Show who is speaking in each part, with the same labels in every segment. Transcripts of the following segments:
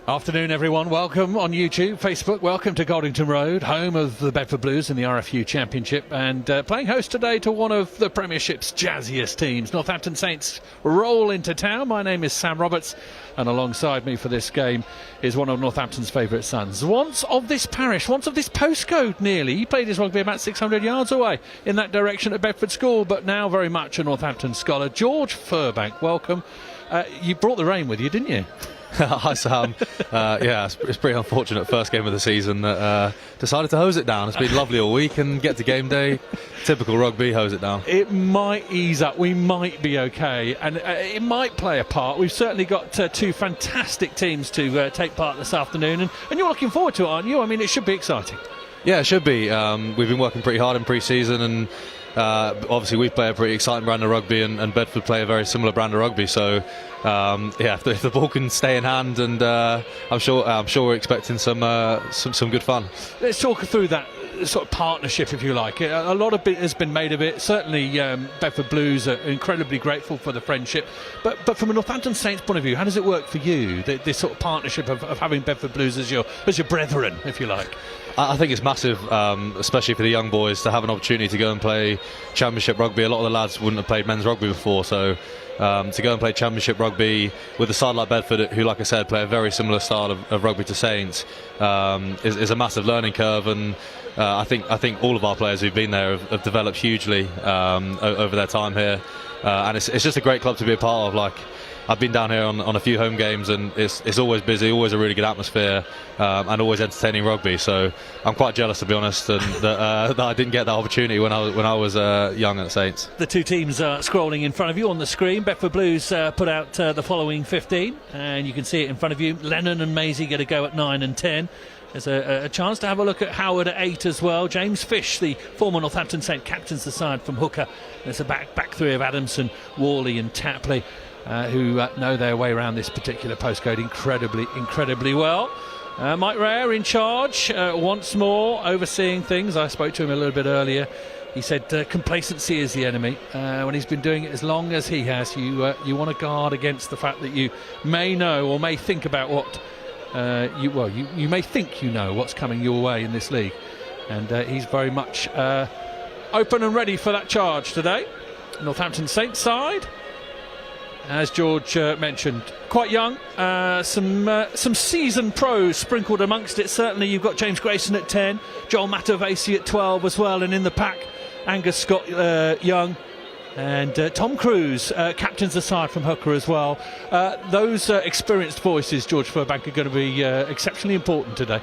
Speaker 1: Afternoon, everyone. Welcome on YouTube, Facebook. Welcome to Goldington Road, home of the Bedford Blues in the RFU Championship, and playing host today to one of the Premiership's jazziest teams. Northampton Saints roll into town. My name is Sam Roberts, and alongside me for this game is one of Northampton's favourite sons. Once of this parish, once of this postcode nearly. He played his rugby about 600 yards away in that direction at Bedford School, but now very much a Northampton scholar. George Furbank, welcome. You brought the rain with you, didn't you?
Speaker 2: Hi Sam. It's pretty unfortunate first game of the season that decided to hose it down. It's been lovely all week, and get to game day, typical rugby, hose it down.
Speaker 1: It might ease up, we might be okay, and it might play a part. We've certainly got two fantastic teams to take part this afternoon, and you're looking forward to it, aren't you? I mean, it should be exciting.
Speaker 2: Yeah, it should be. We've been working pretty hard in pre-season, and obviously we play a pretty exciting brand of rugby, and Bedford play a very similar brand of rugby, so if the ball can stay in hand, and I'm sure we're expecting some good fun.
Speaker 1: Let's talk through that sort of partnership, if you like. A lot of it has been made of it. Certainly Bedford Blues are incredibly grateful for the friendship, but from a Northampton Saints point of view, how does it work for you, this sort of partnership of having Bedford Blues as your brethren, if you like?
Speaker 2: I think it's massive, especially for the young boys, to have an opportunity to go and play Championship rugby. A lot of the lads wouldn't have played men's rugby before, so to go and play Championship rugby with a side like Bedford, who, like I said, play a very similar style of rugby to Saints, is a massive learning curve, and I think all of our players who've been there have developed hugely over their time here, and it's just a great club to be a part of. Like, I've been down here on a few home games, and it's always busy, always a really good atmosphere, and always entertaining rugby. So I'm quite jealous, to be honest, and that I didn't get that opportunity when I was young at Saints.
Speaker 1: The two teams are scrolling in front of you on the screen. Bedford Blues put out the following 15, and you can see it in front of you. Lennon and Maisie get a go at 9 and 10. There's a chance to have a look at Howard at 8 as well. James Fish, the former Northampton Saint, captains the side from hooker. There's a back three of Adamson, Worley and Tapley, who know their way around this particular postcode incredibly well. Mike Rare in charge once more, overseeing things. I spoke to him a little bit earlier. He said complacency is the enemy. When he's been doing it as long as he has, you want to guard against the fact that you may know or may think about what you may think you know what's coming your way in this league, and he's very much open and ready for that charge today. Northampton Saints side, as George mentioned, quite young, some seasoned pros sprinkled amongst it. Certainly you've got James Grayson at 10, Joel Matavesi at 12 as well, and in the pack Angus Scott Young and Tom Cruise captains the side from hooker as well. Those experienced voices, George Furbank, are going to be exceptionally important today.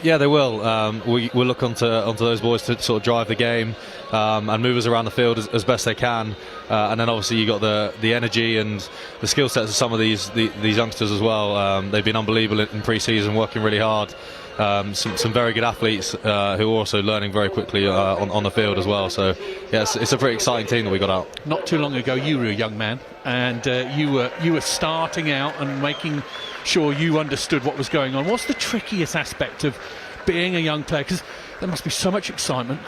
Speaker 2: Yeah, they will. We'll look onto those boys to sort of drive the game and move us around the field as best they can. And then obviously you got the energy and the skill sets of some of these youngsters as well. They've been unbelievable in pre-season, working really hard. Some very good athletes who are also learning very quickly on the field as well. So yes, it's a pretty exciting team that we got out.
Speaker 1: Not too long ago, you were a young man, and you were starting out and making sure you understood what was going on. What's the trickiest aspect of being a young player? Because there must be so much excitement,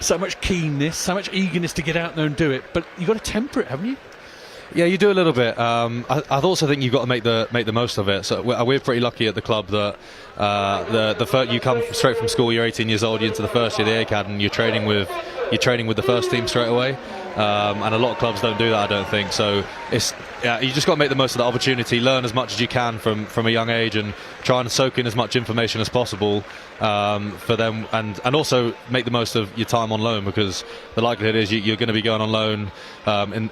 Speaker 1: so much keenness, so much eagerness to get out there and do it, but you've got to temper it, haven't you?
Speaker 2: Yeah, you do a little bit. I also think you've got to make the most of it. So we're pretty lucky at the club that you come straight from school. You're 18 years old. You're into the first year of the ACAD, and you're training with the first team straight away. And a lot of clubs don't do that, I don't think. So you just got to make the most of that opportunity, learn as much as you can from a young age, and try and soak in as much information as possible for them, and also make the most of your time on loan, because the likelihood is you're going to be going on loan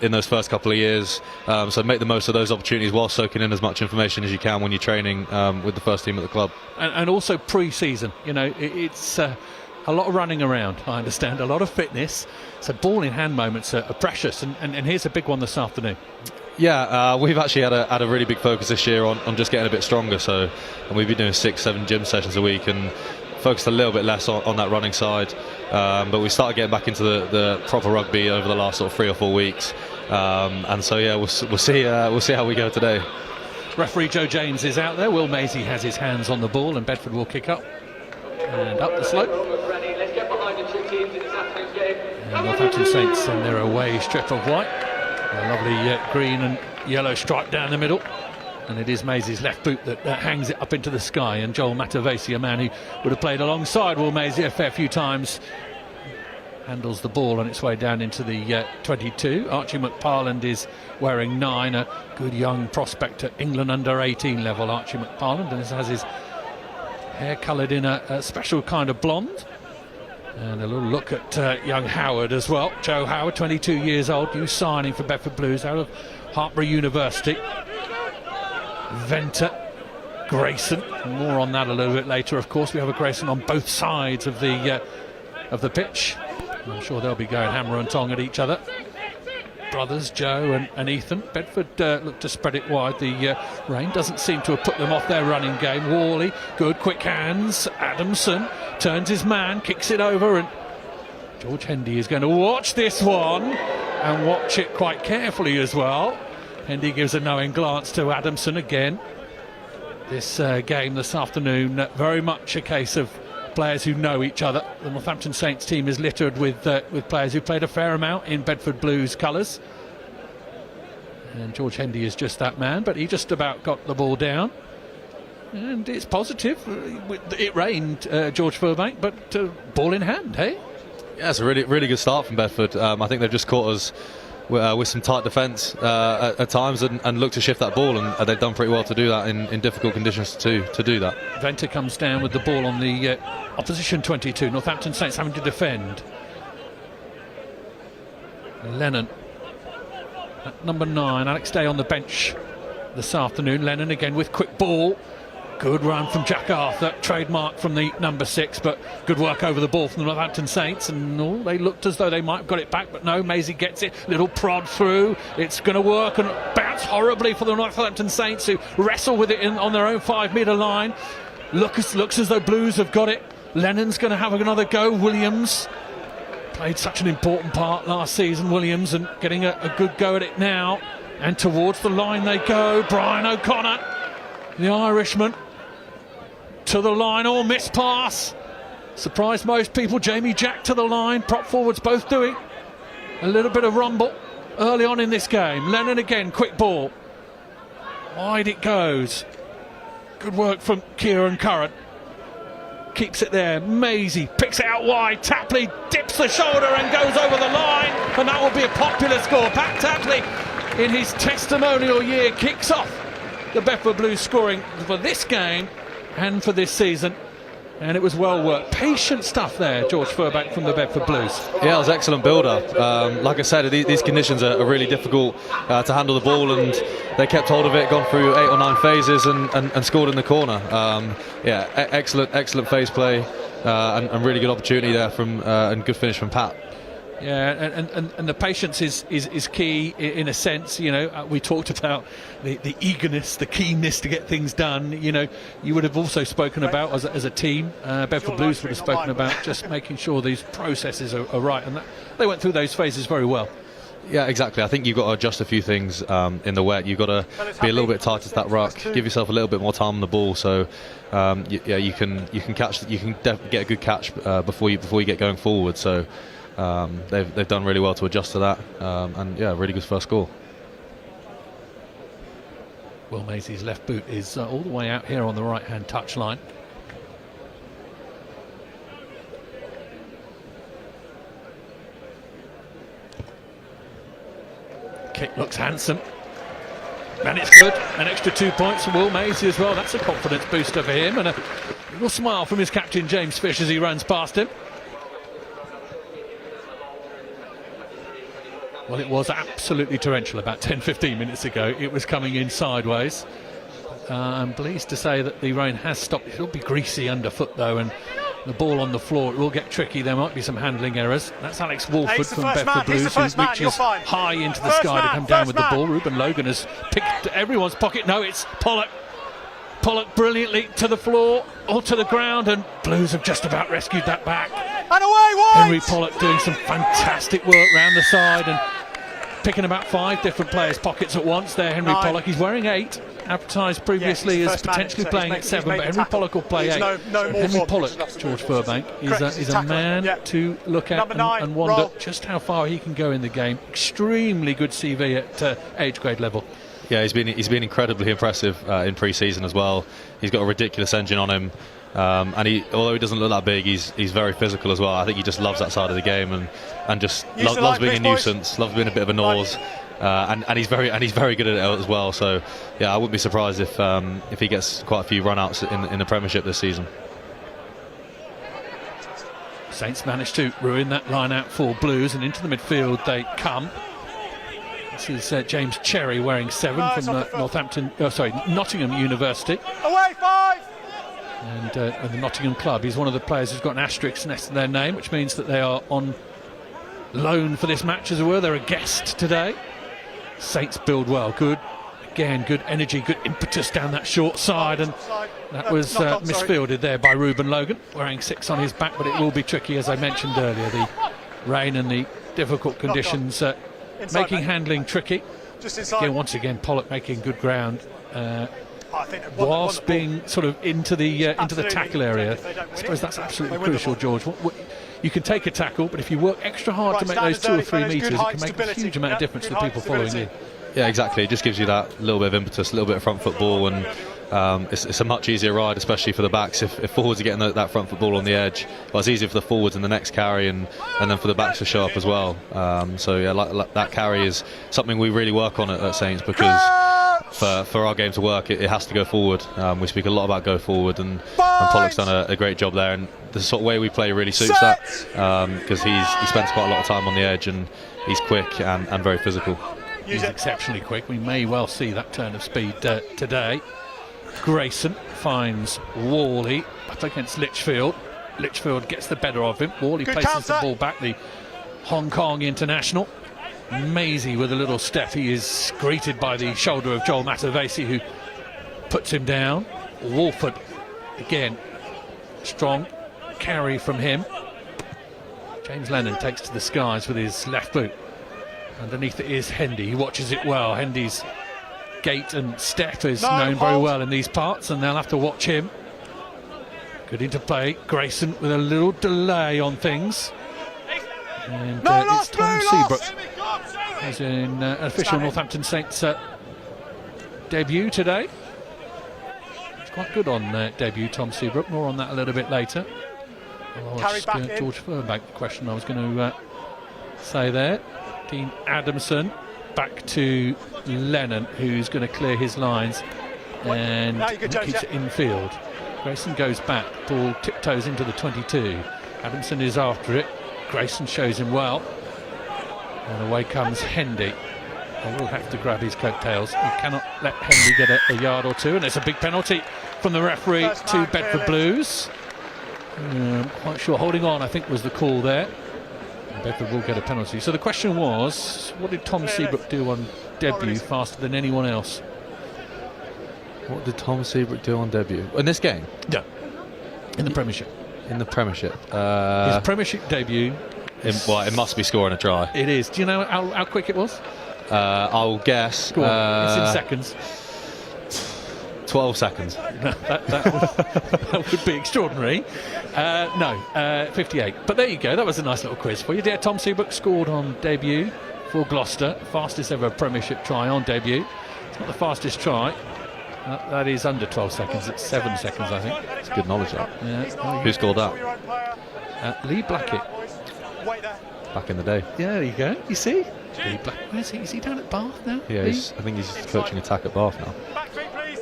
Speaker 2: in those first couple of years. So make the most of those opportunities while soaking in as much information as you can when you're training with the first team at the club.
Speaker 1: And also pre-season, it's a lot of running around, I understand, a lot of fitness, so ball in hand moments are precious, and here's a big one this afternoon.
Speaker 2: Yeah, we've actually had a really big focus this year on just getting a bit stronger, and we've been doing 6-7 gym sessions a week and focused a little bit less on that running side, but we started getting back into the proper rugby over the last sort of 3 or 4 weeks, and so yeah, we'll see how we go today.
Speaker 1: Referee Joe James is out there. Will Maisie has his hands on the ball, and Bedford will kick up and up the slope. And Northampton Saints in their away strip of white, a lovely green and yellow stripe down the middle. And it is Maisie's left boot that hangs it up into the sky, and Joel Matavesi, a man who would have played alongside Will Maisie a fair few times, handles the ball on its way down into the 22. Archie McParland is wearing 9, a good young prospect at England under 18 level, Archie McParland, and has his hair coloured in a special kind of blonde. And a little look at young Howard as well. Joe Howard, 22 years old, new signing for Bedford Blues out of Hartpury University. Venter, Grayson, more on that a little bit later. Of course, we have a Grayson on both sides of the pitch. I'm sure they'll be going hammer and tong at each other. Brothers Joe and Ethan. Bedford look to spread it wide. The rain doesn't seem to have put them off their running game. Worley, good quick hands. Adamson turns his man, kicks it over, and George Hendy is going to watch this one and watch it quite carefully as well. Hendy gives a knowing glance to Adamson again. This game this afternoon, very much a case of players who know each other. The Northampton Saints team is littered with players who played a fair amount in Bedford Blues colours. And George Hendy is just that man, but he just about got the ball down. And it's positive. It rained, George Furbank, but ball in hand, hey?
Speaker 2: Yeah, it's a really good start from Bedford. I think they've just caught us with some tight defence at times and look to shift that ball, and they've done pretty well to do that in difficult conditions to do that.
Speaker 1: Venter comes down with the ball on the opposition 22. Northampton Saints having to defend. Lennon at number 9. Alex Day on the bench this afternoon. Lennon again with quick ball. Good run from Jack Arthur, trademark from the number 6, but good work over the ball from the Northampton Saints. And they looked as though they might have got it back, but no, Maisie gets it, little prod through, it's going to work and bounce horribly for the Northampton Saints, who wrestle with it on their own 5-metre line. Looks as though Blues have got it. Lennon's going to have another go. Williams played such an important part last season, Williams, and getting a good go at it now. And towards the line they go. Brian O'Connor, the Irishman, to the line. Or miss pass, surprised most people. Jamie Jack to the line. Prop forwards both doing a little bit of rumble early on in this game. Lennon again, quick ball, wide it goes. Good work from Kieran Curran, keeps it there. Maisie picks it out wide. Tapley dips the shoulder and goes over the line, and that will be a popular score. Pat Tapley, in his testimonial year, kicks off the Bedford Blues scoring for this game and for this season, and it was well worked. Patient stuff there, George Furbank from the Bedford Blues.
Speaker 2: Yeah, it was excellent build-up. Like I said, these conditions are really difficult to handle the ball, and they kept hold of it, gone through 8 or 9 phases and scored in the corner. Yeah, excellent phase play and really good opportunity there and good finish from Pat.
Speaker 1: Yeah, and the patience is key in a sense. You know, we talked about the eagerness, the keenness to get things done. You know, you would have also spoken about as a team, Bedford Blues would have spoken about just making sure these processes are right, and they went through those phases very well.
Speaker 2: Yeah, exactly. I think you've got to adjust a few things in the wet. You've got to be a little bit tighter to that ruck, give yourself a little bit more time on the ball, so you can catch, you can get a good catch before you get going forward. So they've done really well to adjust to that, and yeah, really good first score.
Speaker 1: Will Maisie's left boot is all the way out here on the right hand touchline. Kick looks handsome, and it's good. An extra 2 points for Will Maisie as well. That's a confidence booster for him, and a little smile from his captain James Fish as he runs past him. Well, it was absolutely torrential about 10-15 minutes ago. It was coming in sideways. I'm pleased to say that the rain has stopped. It'll be greasy underfoot though, and the ball on the floor, it will get tricky. There might be some handling errors. That's Alex Walford from Bedford Blues, who reaches high into the sky to come down with the ball. Ruben Logan has picked everyone's pocket. No, it's Pollock. Pollock brilliantly to the floor or to the ground, and Blues have just about rescued that back.
Speaker 3: And away, White!
Speaker 1: Henry Pollock doing some fantastic work round the side and picking about 5 different players' pockets at once there. Henry Pollock, he's wearing 8, advertised previously as potentially playing at 7, but Henry Pollock will play 8. Henry Pollock, George Furbank, is a man to look at and wonder just how far he can go in the game. Extremely good CV at age grade level.
Speaker 2: Yeah, he's been incredibly impressive in pre-season as well. He's got a ridiculous engine on him, and although he doesn't look that big, he's very physical as well. I think he just loves that side of the game and just loves being a nuisance, loves being a bit of a nose. And he's very good at it as well. So yeah, I wouldn't be surprised if he gets quite a few run-outs in the Premiership this season.
Speaker 1: Saints managed to ruin that line out for Blues, and into the midfield they come. This is James Cherry wearing 7 from Nottingham University.
Speaker 3: Away 5.
Speaker 1: And the Nottingham club. He's one of the players who's got an asterisk next to their name, which means that they are on loan for this match, as it were. They're a guest today. Saints build well. Good energy, good impetus down that short side, and that was misfielded there by Ruben Logan, wearing 6 on his back, but it will be tricky, as I mentioned earlier. The rain and the difficult conditions making handling tricky. Once again, Pollock making good ground whilst being sort of into the tackle area. I suppose that's absolutely crucial, George. You can take a tackle, but if you work extra hard to make those 2 or 3 metres, it can make a huge amount of difference to the people following in.
Speaker 2: Yeah, exactly. It just gives you that little bit of impetus, a little bit of front foot ball, and it's a much easier ride, especially for the backs. If forwards are getting that front foot ball on the edge, well, it's easier for the forwards in the next carry, and then for the backs to show up as well. So yeah, like that carry is something we really work on at Saints, because for our game to work, it has to go forward. We speak a lot about go forward, and Pollock's done a great job there, and the sort of way we play really suits that, because he spends quite a lot of time on the edge, and he's quick and very physical.
Speaker 1: He's exceptionally quick. We may well see that turn of speed today. Grayson finds Worley up against Litchfield. Litchfield gets the better of him. Worley places the ball back, the Hong Kong international. Maisie with a little step. He is greeted by the shoulder of Joel Matavesi, who puts him down. Walford again, strong carry from him. James Lennon takes to the skies with his left boot. Underneath it is Hendy. He watches it well. Hendy's gait and step is known very well in these parts, and they'll have to watch him. Good interplay. Grayson with a little delay on things. And it's Tom Seabrook, who's in official Northampton Saints debut today. It's quite good on debut, Tom Seabrook. More on that a little bit later. I'll ask George Fernbank the question I was going to say there. Dean Adamson back to Lennon, who's going to clear his lines and keeps it infield. Grayson goes back, ball tiptoes into the 22. Adamson is after it. Grayson shows him well, and away comes Hendy. I will have to grab his coattails. You cannot let Hendy get a yard or two, and there's a big penalty from the referee to Bedford Blues. Quite sure holding on, I think, was the call there. Bedford will get a penalty. So the question was, what did Tom Seabrook do on debut faster than anyone else?
Speaker 2: What did Tom Seabrook do on debut? In this game?
Speaker 1: Yeah. In the Premiership.
Speaker 2: In the Premiership.
Speaker 1: His Premiership debut.
Speaker 2: It must be scoring a try.
Speaker 1: It is. Do you know how quick it was?
Speaker 2: I'll guess.
Speaker 1: Go on. It's in seconds.
Speaker 2: 12 seconds.
Speaker 1: that would be extraordinary. 58. But there you go. That was a nice little quiz for you. Yeah, Tom Seabrook scored on debut for Gloucester. Fastest ever Premiership try on debut. It's not the fastest try. That is under 12 seconds. It's 7 seconds, I think.
Speaker 2: It's good knowledge, that.
Speaker 1: Yeah.
Speaker 2: Who scored that?
Speaker 1: Lee Blackett.
Speaker 2: Back in the day.
Speaker 1: Yeah, there you go. You see? Lee Blackett. Where's he? Is he down at Bath now?
Speaker 2: Yeah, I think he's coaching attack at Bath now.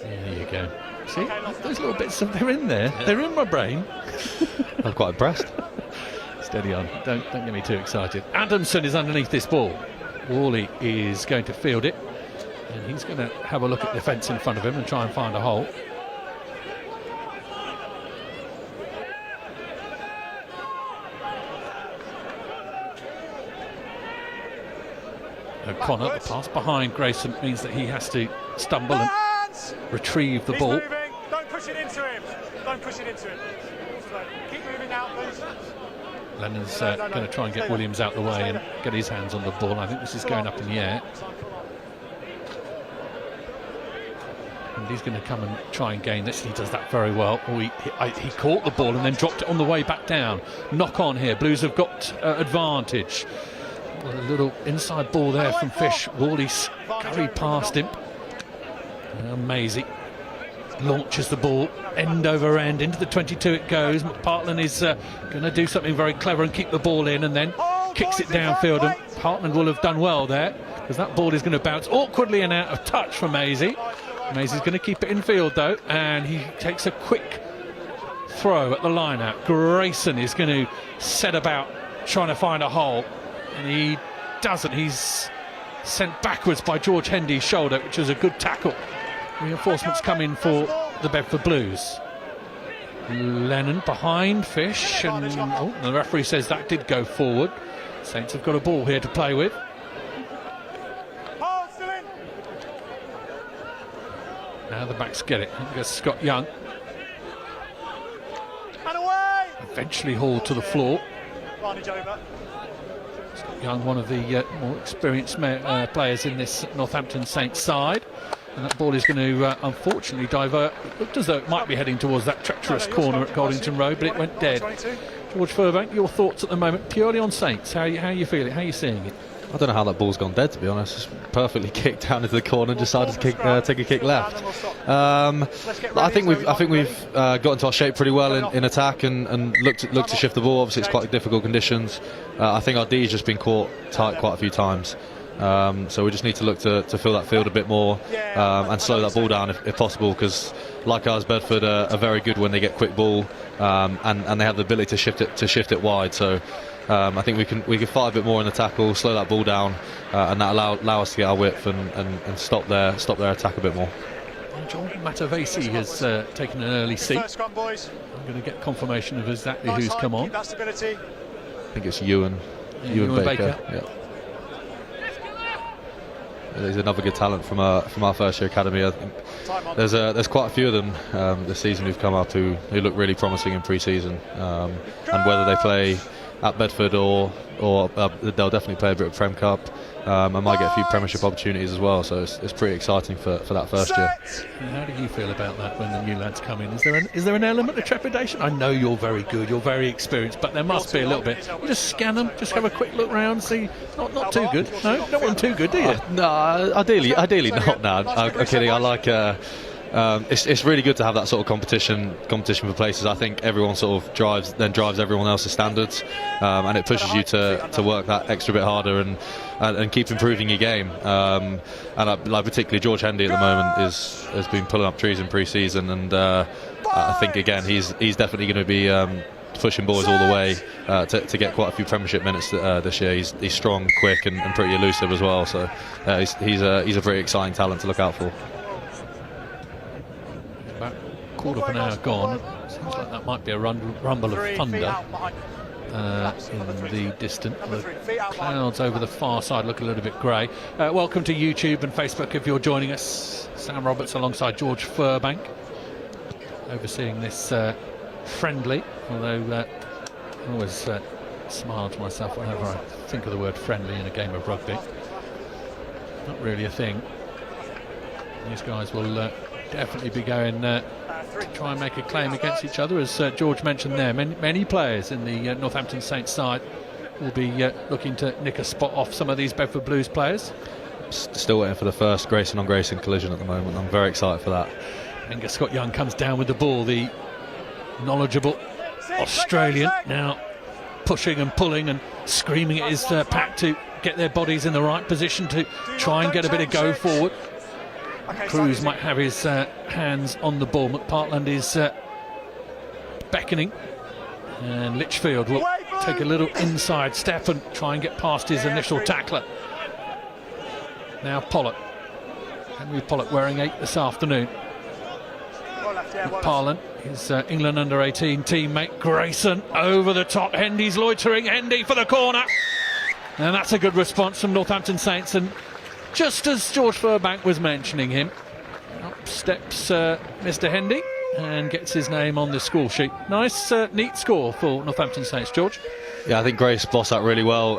Speaker 1: There you go. See? Those little bits, they're in there. Yeah. They're in my brain.
Speaker 2: I'm quite impressed.
Speaker 1: Steady on. Don't get me too excited. Adamson is underneath this ball. Worley is going to field it, and he's going to have a look at the fence in front of him and try and find a hole. O'Connor, the pass behind Grayson means that he has to stumble and retrieve the ball.
Speaker 3: Don't push it into him. Don't push it into him. Keep moving out, please.
Speaker 1: Lennon's going to try and get Williams out the way and get his hands on the ball. I think this is going up in the air. And he's going to come and try and gain this. He does that very well. He caught the ball and then dropped it on the way back down. Knock on here. Blues have got advantage. A little inside ball there from Fish. Worley scurried past him. Maisie launches the ball end over end into the 22 it goes. McPartland is going to do something very clever and keep the ball in, and then kicks it downfield, and Hartland will have done well there, because that ball is going to bounce awkwardly and out of touch for Maisie. Maisie's going to keep it in field though, and he takes a quick throw at the line out. Grayson is going to set about trying to find a hole, and he doesn't. He's sent backwards by George Hendy's shoulder, which was a good tackle. Reinforcements come in for the Bedford Blues. Lennon behind Fish, and the referee says that did go forward. Saints have got a ball here to play with. Now the backs get it. I guess Scott Young eventually hauled to the floor. Scott Young, one of the more experienced players in this Northampton Saints side. And that ball is going to unfortunately divert. It looked as though it might be heading towards that treacherous corner at Goldington Road, but it went dead. George Furbank, your thoughts at the moment, purely on Saints. How you feeling? How are you seeing it?
Speaker 2: I don't know how that ball's gone dead, to be honest. It's perfectly kicked down into the corner and decided to take a kick left. I think we've got into our shape pretty well in attack and looked to shift the ball. Obviously, it's quite difficult conditions. I think our D's just been caught tight quite a few times. So we just need to look to fill that field a bit more and slow that ball down if possible, because like ours, Bedford are very good when they get quick ball and they have the ability to shift it wide. So I think we can fight a bit more in the tackle, slow that ball down, and that allow us to get our width and stop their attack a bit more.
Speaker 1: John Matavesi has taken an early seat. I'm going to get confirmation of exactly who's come on.
Speaker 2: I think it's Ewan Baker. Yeah. He's another good talent from our first year academy. I think there's quite a few of them this season who've come up who look really promising in pre-season, and whether they play at Bedford or they'll definitely play a bit of Prem Cup and might get a few Premiership opportunities as well. So it's pretty exciting for that first year.
Speaker 1: How do you feel about that when the new lads come in? Is there an element of trepidation? I know you're very good, you're very experienced, but there must be a little bit. You just scan them, just have a quick look round, see. Not too good. No, you don't want them too good, do you?
Speaker 2: No, ideally not. No, I'm kidding. I like. It's really good to have that sort of competition for places. I think everyone sort of drives everyone else's standards, and it pushes you to work that extra bit harder and keep improving your game. And like particularly George Hendy at the moment has been pulling up trees in pre-season, and I think again he's definitely going to be pushing boys all the way to get quite a few Premiership minutes this year. He's strong, quick, and pretty elusive as well. So he's a very exciting talent to look out for.
Speaker 1: About a quarter of an hour gone. Seems like that might be a rumble of thunder in the distance. The clouds over the far side look a little bit grey. Welcome to YouTube and Facebook if you're joining us. Sam Roberts alongside George Furbank overseeing this friendly, although I always smile to myself whenever I think of the word friendly in a game of rugby. Not really a thing. These guys will definitely be going to try and make a claim against each other, as George mentioned there. Many players in the Northampton Saints side will be looking to nick a spot off some of these Bedford Blues players.
Speaker 2: Still waiting for the first Grayson on Grayson collision at the moment. I'm very excited for that.
Speaker 1: And Scott Young comes down with the ball, the knowledgeable Australian, now pushing and pulling and screaming at his pack to get their bodies in the right position to try and get a bit of go forward. Cruz might have his hands on the ball. McPartland is beckoning, and Litchfield will take a little inside step and try and get past his initial tackler. Now Pollock, Henry Pollock wearing 8 this afternoon. McPartland, his England under-18 teammate Grayson over the top. Hendy's loitering. Hendy for the corner, and that's a good response from Northampton Saints. And just as George Furbank was mentioning him, up steps Mr. Hendy and gets his name on the score sheet. Nice, neat score for Northampton Saints, George.
Speaker 2: Yeah, I think Grace bossed that really well.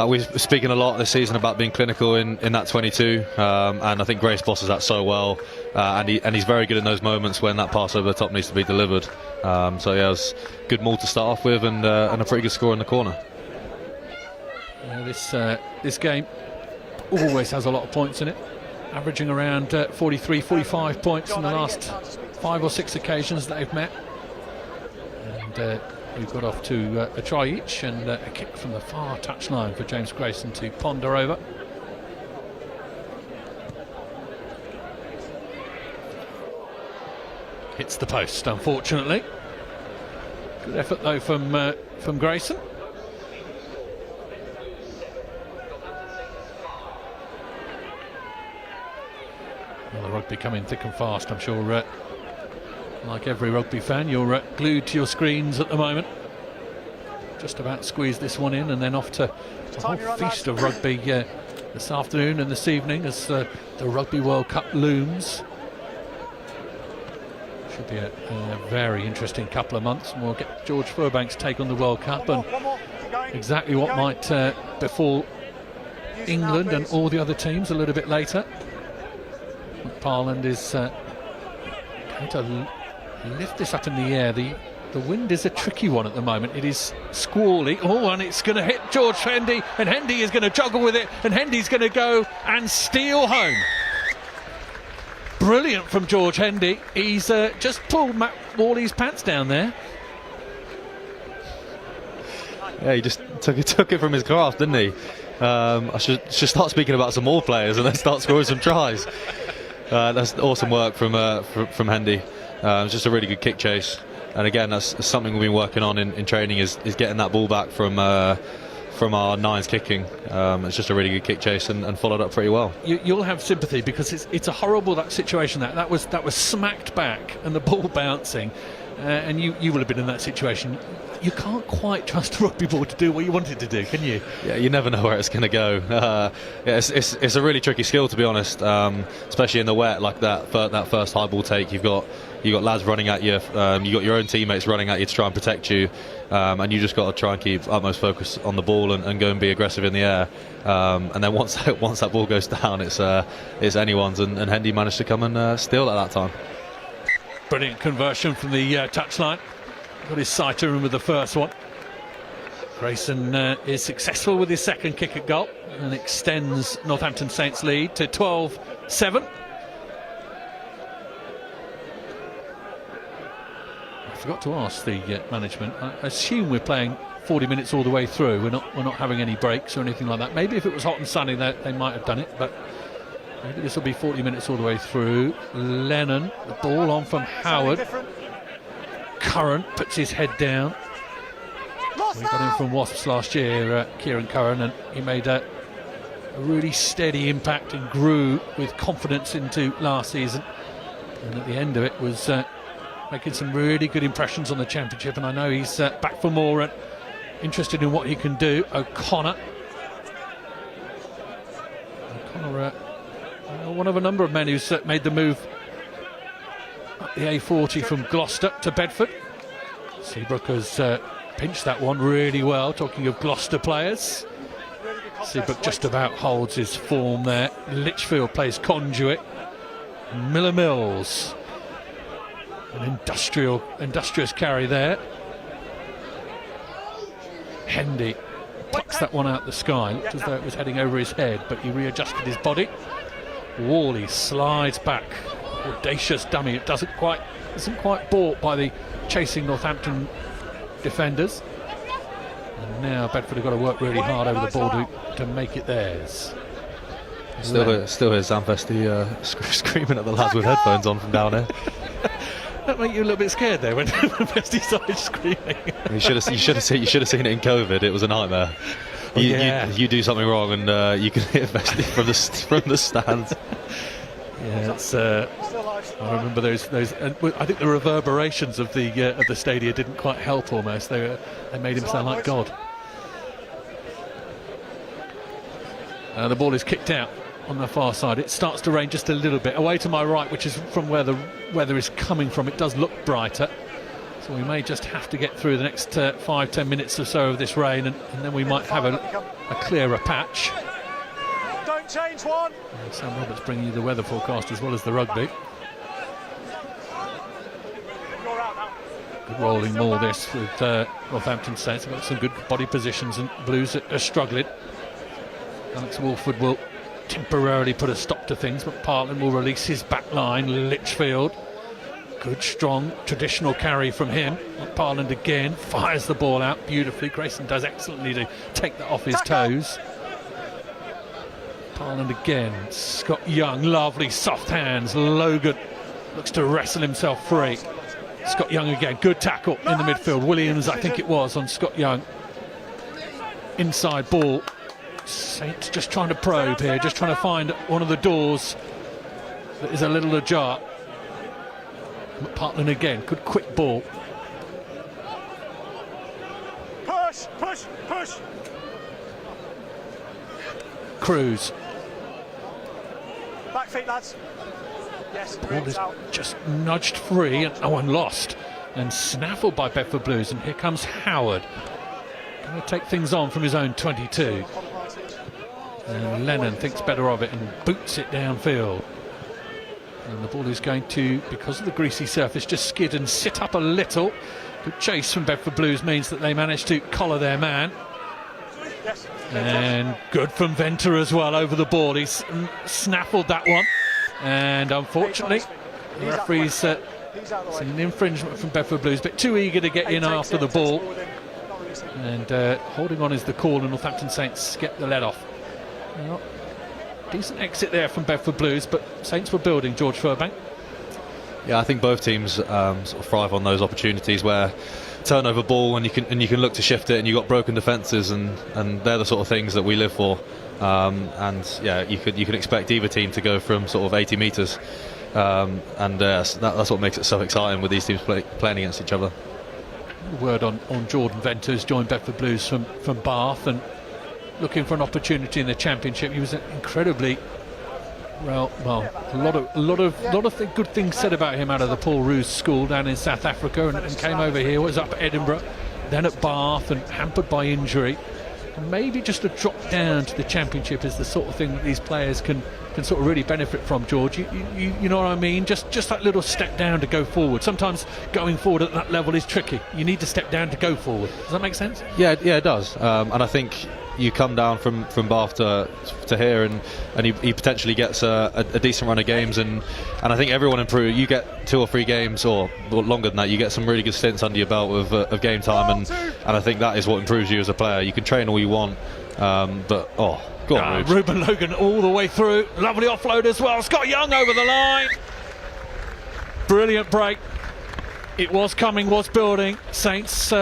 Speaker 2: We've been speaking a lot this season about being clinical in that 22, and I think Grace bosses that so well, and he's very good in those moments when that pass over the top needs to be delivered. So yeah, it was good maul to start off with, and a pretty good score in the corner.
Speaker 1: This game always has a lot of points in it. averaging around 43, 45 points in the last 5 or 6 occasions that they've met. And we've got off to a try each and a kick from the far touchline for James Grayson to ponder over. Hits the post, unfortunately. Good effort though from Grayson. Well, the rugby coming thick and fast. I'm sure, like every rugby fan, you're glued to your screens at the moment. Just about squeeze this one in, and then off to a whole feast of rugby this afternoon and this evening as the Rugby World Cup looms. Should be a very interesting couple of months, and we'll get George Furbank's take on the World Cup and exactly what might befall England and all the other teams a little bit later. McParland is going to lift this up in the air. The wind is a tricky one at the moment. It is squally. Oh, and it's going to hit George Hendy, and Hendy is going to juggle with it, and Hendy's going to go and steal home. Brilliant from George Hendy. He's just pulled Matt Worley's pants down there.
Speaker 2: Yeah, he just took it from his grasp, didn't he? I should start speaking about some more players and then start scoring some tries. That's awesome work from Hendy. It's just a really good kick chase, and again, that's something we've been working on in training is getting that ball back from our nines kicking. It's just a really good kick chase and followed up pretty well.
Speaker 1: You'll have sympathy because it's a horrible situation. That was smacked back and the ball bouncing, and you will have been in that situation. You can't quite trust a rugby ball to do what you want it to do, can you? Yeah,
Speaker 2: you never know where it's going to go. Yeah, it's a really tricky skill, to be honest, especially in the wet like that. That first high ball take, you've got lads running at you. You've got your own teammates running at you to try and protect you, and you just got to try and keep utmost focus on the ball and go and be aggressive in the air. And then once that ball goes down, it's anyone's. And Hendy managed to come and steal at that time.
Speaker 1: Brilliant conversion from the touchline. Got his sighter in with the first one. Grayson is successful with his second kick at goal and extends Northampton Saints' lead to 12-7. I forgot to ask the management. I assume we're playing 40 minutes all the way through. We're not having any breaks or anything like that. Maybe if it was hot and sunny, they might have done it, but maybe this will be 40 minutes all the way through. Lennon, the ball on from Howard. Curran puts his head down. We got him from Wasps last year, Kieran Curran, and he made a really steady impact and grew with confidence into last season. And at the end of it was making some really good impressions on the championship, and I know he's back for more and interested in what he can do. O'Connor, one of a number of men who's made the move up the A40 from Gloucester to Bedford. Seabrook has pinched that one really well. Talking of Gloucester players, Seabrook just about holds his form there. Litchfield plays conduit. Miller Mills, an industrious carry there. Hendy plucks that one out the sky. Looked as though it was heading over his head, but he readjusted his body. Worley slides back. Audacious dummy. It isn't quite bought by the chasing Northampton defenders. And now Bedford have got to work really hard over the ball to make it theirs.
Speaker 2: Still hear Sam Vesti screaming at the lads with headphones on from down there.
Speaker 1: That make you a little bit scared there when Vesti started screaming.
Speaker 2: You should have seen it in COVID. It was a nightmare. You do something wrong and you can hear Vesti from the stands.
Speaker 1: Yeah, it's, I remember those. And I think the reverberations of the stadia didn't quite help. Almost, they made him sound like God. The ball is kicked out on the far side. It starts to rain just a little bit away to my right, which is from where the weather is coming from. It does look brighter, so we may just have to get through the next 5-10 minutes or so of this rain, and then we might have a clearer patch.
Speaker 3: Don't change one.
Speaker 1: Sam Roberts bringing you the weather forecast as well as the rugby. Good rolling maul this with Northampton Saints. They've got some good body positions, and Blues are struggling. Alex Wolford will temporarily put a stop to things, but Partland will release his back line. Litchfield, good, strong, traditional carry from him. Partland again fires the ball out beautifully. Grayson does excellently to take that off his toes. Partland again. Scott Young, lovely soft hands. Logan looks to wrestle himself free. Scott Young again, good tackle in the midfield. Williams, I think it was, on Scott Young. Inside ball. Saints just trying to probe here, just trying to find one of the doors that is a little ajar. Partland again, good quick ball.
Speaker 3: Push, push, push.
Speaker 1: Cruz.
Speaker 3: Back feet, lads. Yes,
Speaker 1: Ball
Speaker 3: Roots
Speaker 1: is
Speaker 3: out.
Speaker 1: just nudged free and no one lost. And snaffled by Bedford Blues. And here comes Howard. Going to take things on from his own 22. And Lennon thinks better of it and boots it downfield. And the ball is going to, because of the greasy surface, just skid and sit up a little. Good chase from Bedford Blues means that they managed to collar their man.
Speaker 3: Yes.
Speaker 1: And good from Venter as well over the ball. He's snaffled that one. And unfortunately, the referee's seen an infringement from Bedford Blues. But too eager to get in after the ball. And holding on is the call, and Northampton Saints get the lead off. Well, decent exit there from Bedford Blues, but Saints were building. George Furbank.
Speaker 2: Yeah, I think both teams sort of thrive on those opportunities where turnover ball and you can look to shift it, and you've got broken defences, and they're the sort of things that we live for. And yeah, you can expect either team to go from sort of 80 metres, and that's what makes it so exciting with these teams playing against each other.
Speaker 1: A word on Jordan Venter, who's joined Bedford Blues from Bath and looking for an opportunity in the Championship. He was incredibly well. A lot of good things said about him out of the Paul Roos School down in South Africa, and came over here. Was up at Edinburgh, then at Bath, and hampered by injury. And maybe just a drop down to the Championship is the sort of thing that these players can sort of really benefit from, George. You know what I mean? Just that little step down to go forward. Sometimes going forward at that level is tricky. You need to step down to go forward. Does that make sense?
Speaker 2: Yeah, it does. And I think you come down from Bath to here, and he potentially gets a decent run of games, and I think everyone improves. You get 2 or 3 games, or longer than that. You get some really good stints under your belt of game time, and I think that is what improves you as a player. You can train all you want, but go on,
Speaker 1: Ruben Logan all the way through. Lovely offload as well. Scott Young over the line. Brilliant break. It was coming, was building. Saints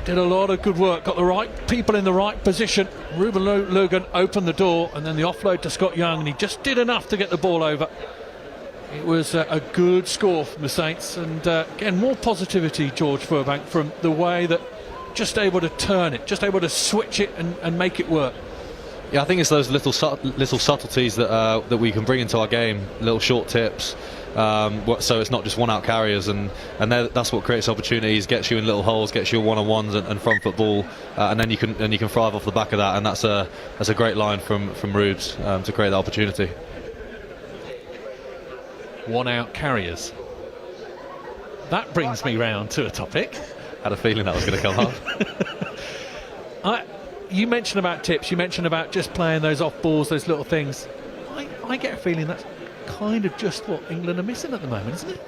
Speaker 1: did a lot of good work, got the right people in the right position. Ruben Logan opened the door, and then the offload to Scott Young, and he just did enough to get the ball over. It was a good score from the Saints, and again, more positivity, George Furbank, from the way that just able to turn it, just able to switch it and make it work.
Speaker 2: Yeah, I think it's those little subtleties that we can bring into our game, little short tips. So it's not just one-out carriers, and that's what creates opportunities, gets you in little holes, gets you one-on-ones and front football, and then you can thrive off the back of that. And that's a great line from Rubes to create that opportunity.
Speaker 1: One-out carriers. That brings me round to a topic.
Speaker 2: Had a feeling that was going to come up.
Speaker 1: You mentioned about tips, you mentioned about just playing those off balls, those little things. I get a feeling that's kind of just what England are missing at the moment, isn't it?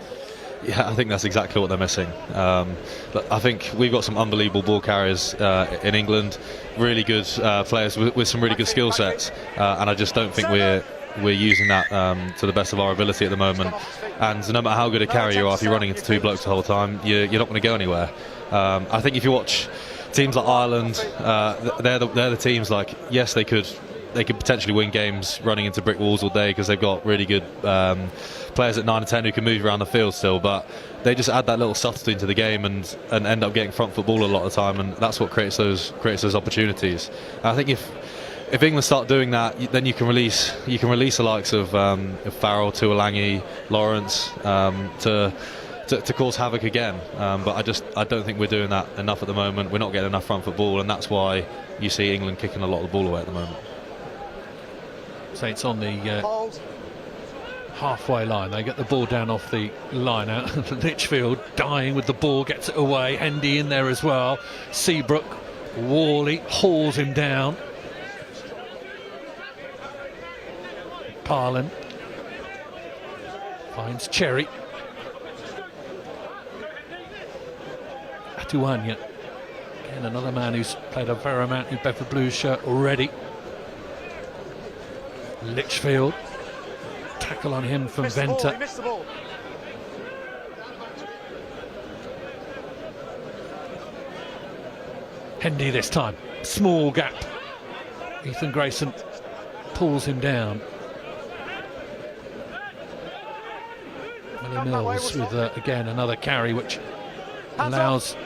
Speaker 2: Yeah, I think that's exactly what they're missing. I think we've got some unbelievable ball carriers in England, really good players with some really good skill sets, and I just don't think we're using that to the best of our ability at the moment. And no matter how good a carrier you are, if you're running into 2 blokes the whole time, you're not going to go anywhere. I think if you watch teams like Ireland, they're the teams, like, yes, they could potentially win games running into brick walls all day because they've got really good players at 9 and 10 who can move around the field still, but they just add that little subtlety into the game and end up getting front football a lot of the time, and that's what creates those opportunities. And I think if England start doing that, then you can release the likes of Farrell, Tuolangi, Lawrence to cause havoc again. But I don't think we're doing that enough at the moment. We're not getting enough front foot ball, and that's why you see England kicking a lot of the ball away at the moment.
Speaker 1: Saints on the halfway line. They get the ball down off the line out. Litchfield dying with the ball, gets it away. Hendy in there as well. Seabrook, Worley hauls him down. Parlin finds Cherry. Atuanya. Again, another man who's played a fair amount in Bedford Blues shirt already. Litchfield. Tackle on him from Venter.
Speaker 3: He missed the ball.
Speaker 1: Hendy this time. Small gap. Ethan Grayson pulls him down. Willie Mills with, again, another carry which allows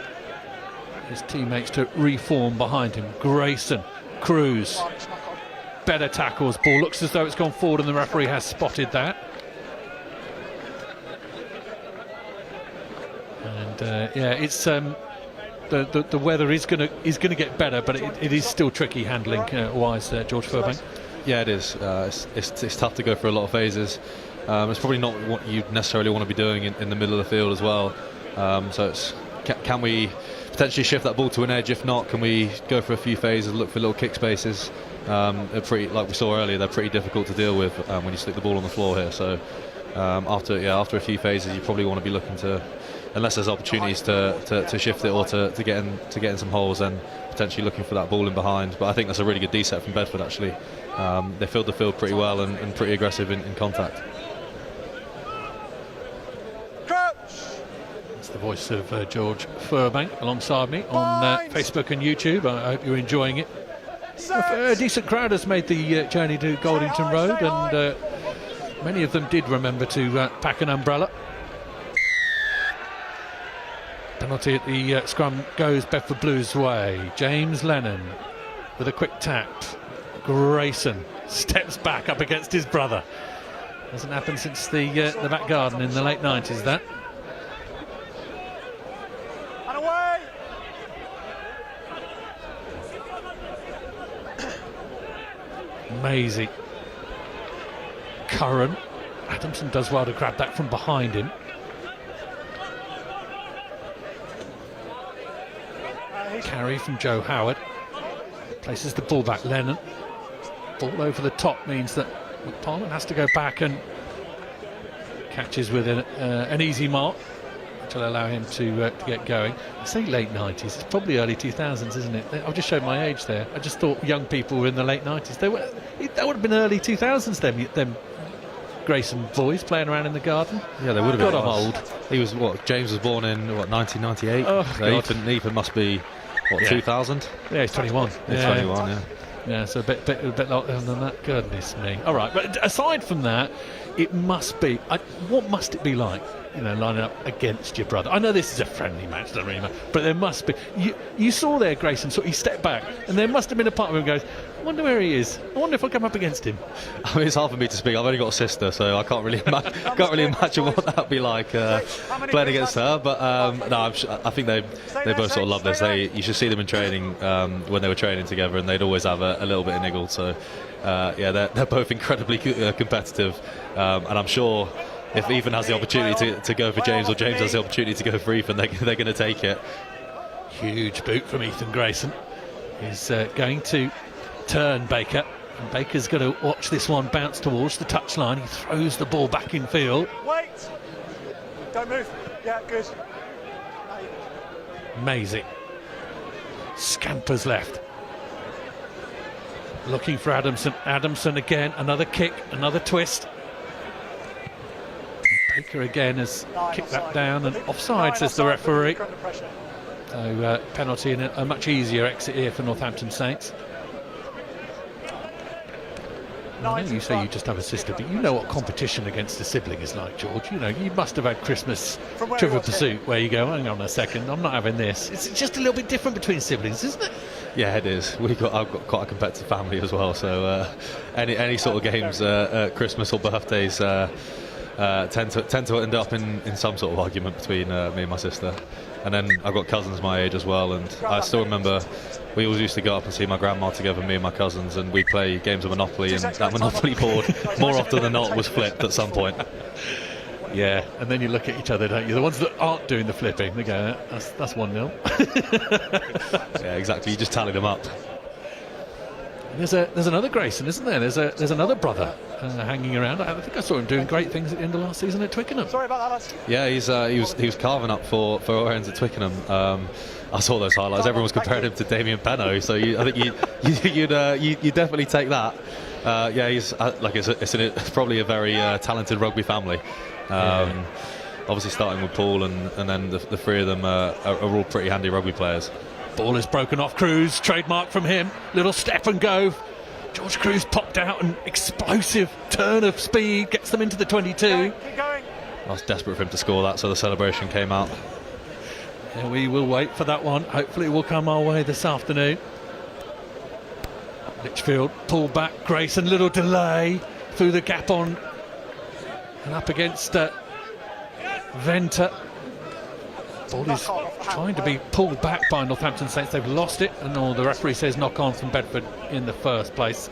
Speaker 1: his teammates to reform behind him. Grayson, Cruz. Better tackles. Ball looks as though it's gone forward and the referee has spotted that. And yeah, it's the weather is going to get better, but it is still tricky handling wise, George Furbank.
Speaker 2: Yeah, it is. It's tough to go through a lot of phases. It's probably not what you necessarily want to be doing in the middle of the field as well. So can we potentially shift that ball to an edge? If not, can we go for a few phases, look for little kick spaces? They're pretty, like we saw earlier, they're pretty difficult to deal with when you stick the ball on the floor here. So after a few phases, you probably want to be looking to, unless there's opportunities to shift it or to get in some holes, and potentially looking for that ball in behind. But I think that's a really good D set from Bedford actually. They filled the field pretty well and pretty aggressive in contact.
Speaker 1: That's the voice of George Furbank alongside me on Facebook and YouTube. I hope you're enjoying it. A decent crowd has made the journey to Goldington Road, and many of them did remember to pack an umbrella. Penalty at the scrum goes Bedford Blues' way. James Lennon with a quick tap. Grayson steps back up against his brother. Hasn't happened since the back garden in the late 90s, that.
Speaker 3: And away!
Speaker 1: Maisie. Curran. Adamson does well to grab that from behind him. Carry from Joe Howard. Places the ball back. Lennon. Ball over the top means that McParland has to go back and catches with an easy mark, which will allow him to get going. I say late 90s, it's probably early 2000s, isn't it? I've just showed my age there. I just thought young people were in the late 90s. That would have been early 2000s, them Grayson boys playing around in the garden.
Speaker 2: Yeah, they would have been.
Speaker 1: God, I'm old.
Speaker 2: He was James was born in 1998.
Speaker 1: Oh,
Speaker 2: so Ethan must be 2000.
Speaker 1: Yeah, he's 21.
Speaker 2: He's 21. Yeah.
Speaker 1: Yeah, so a bit longer than that. Goodness me. All right, but aside from that, it must be. What must it be like? Lining up against your brother. I know this is a friendly match, doesn't really matter, but there must be. You saw there, Grayson. So he stepped back, and there must have been a part of him who goes, "I wonder where he is. I wonder if I come up against him."
Speaker 2: I mean, it's hard for me to speak. I've only got a sister, so I can't really imagine what that'd be like playing against her. But no, I think they both sort of love this. You should see them in training when they were training together, and they'd always have a little bit of niggle. So yeah, they're both incredibly competitive, and I'm sure if Ethan has the opportunity to go for James, or James has the opportunity to go for Ethan, they're going to take it.
Speaker 1: Huge boot from Ethan Grayson. He's going to turn Baker, and Baker's going to watch this one bounce towards the touchline. He throws the ball back in field.
Speaker 3: Wait! Don't move. Yeah, good.
Speaker 1: Maisie scampers left, looking for Adamson. Adamson again, another kick, another twist. Baker again has kicked that down, and offside, says the referee. So penalty and a much easier exit here for Northampton Saints. I know you say you just have a sister, but you know what competition against a sibling is like, George. You must have had Christmas Trivial Pursuit where you go, hang on a second, I'm not having this. It's just a little bit different between siblings, isn't it?
Speaker 2: Yeah, it is. I've got quite a competitive family as well, so any sort of games, Christmas or birthdays, tend to end up in some sort of argument between me and my sister. And then I've got cousins my age as well, and I still remember we always used to go up and see my grandma together, me and my cousins, and we'd play games of Monopoly, and that Monopoly board, more often than not, was flipped at some point.
Speaker 1: Yeah, and then you look at each other, don't you? The ones that aren't doing the flipping, they go, that's 1-0.
Speaker 2: Yeah, exactly. You just tally them up.
Speaker 1: There's another Grayson, isn't there? There's another brother hanging around. I think I saw him doing great things at the end of last season at Twickenham.
Speaker 3: Sorry about that, lads.
Speaker 2: Yeah, he was carving up for our ends at Twickenham. I saw those highlights. Everyone was comparing him to Damien Penno, so I think you'd definitely take that. Yeah, he's it's probably a very talented rugby family. Obviously starting with Paul and then the three of them are all pretty handy rugby players.
Speaker 1: Ball is broken off Cruz, trademark from him. Little step and go. George Cruz popped out, an explosive turn of speed, gets them into the 22.
Speaker 3: Keep going.
Speaker 2: I was desperate for him to score that, so the celebration came out.
Speaker 1: Yeah, we will wait for that one. Hopefully it will come our way this afternoon. Litchfield pull back, Grayson, little delay through the gap on and up against Venter. Ball is trying to be pulled back by Northampton Saints. They've lost it, and the referee says knock on from Bedford in the first place,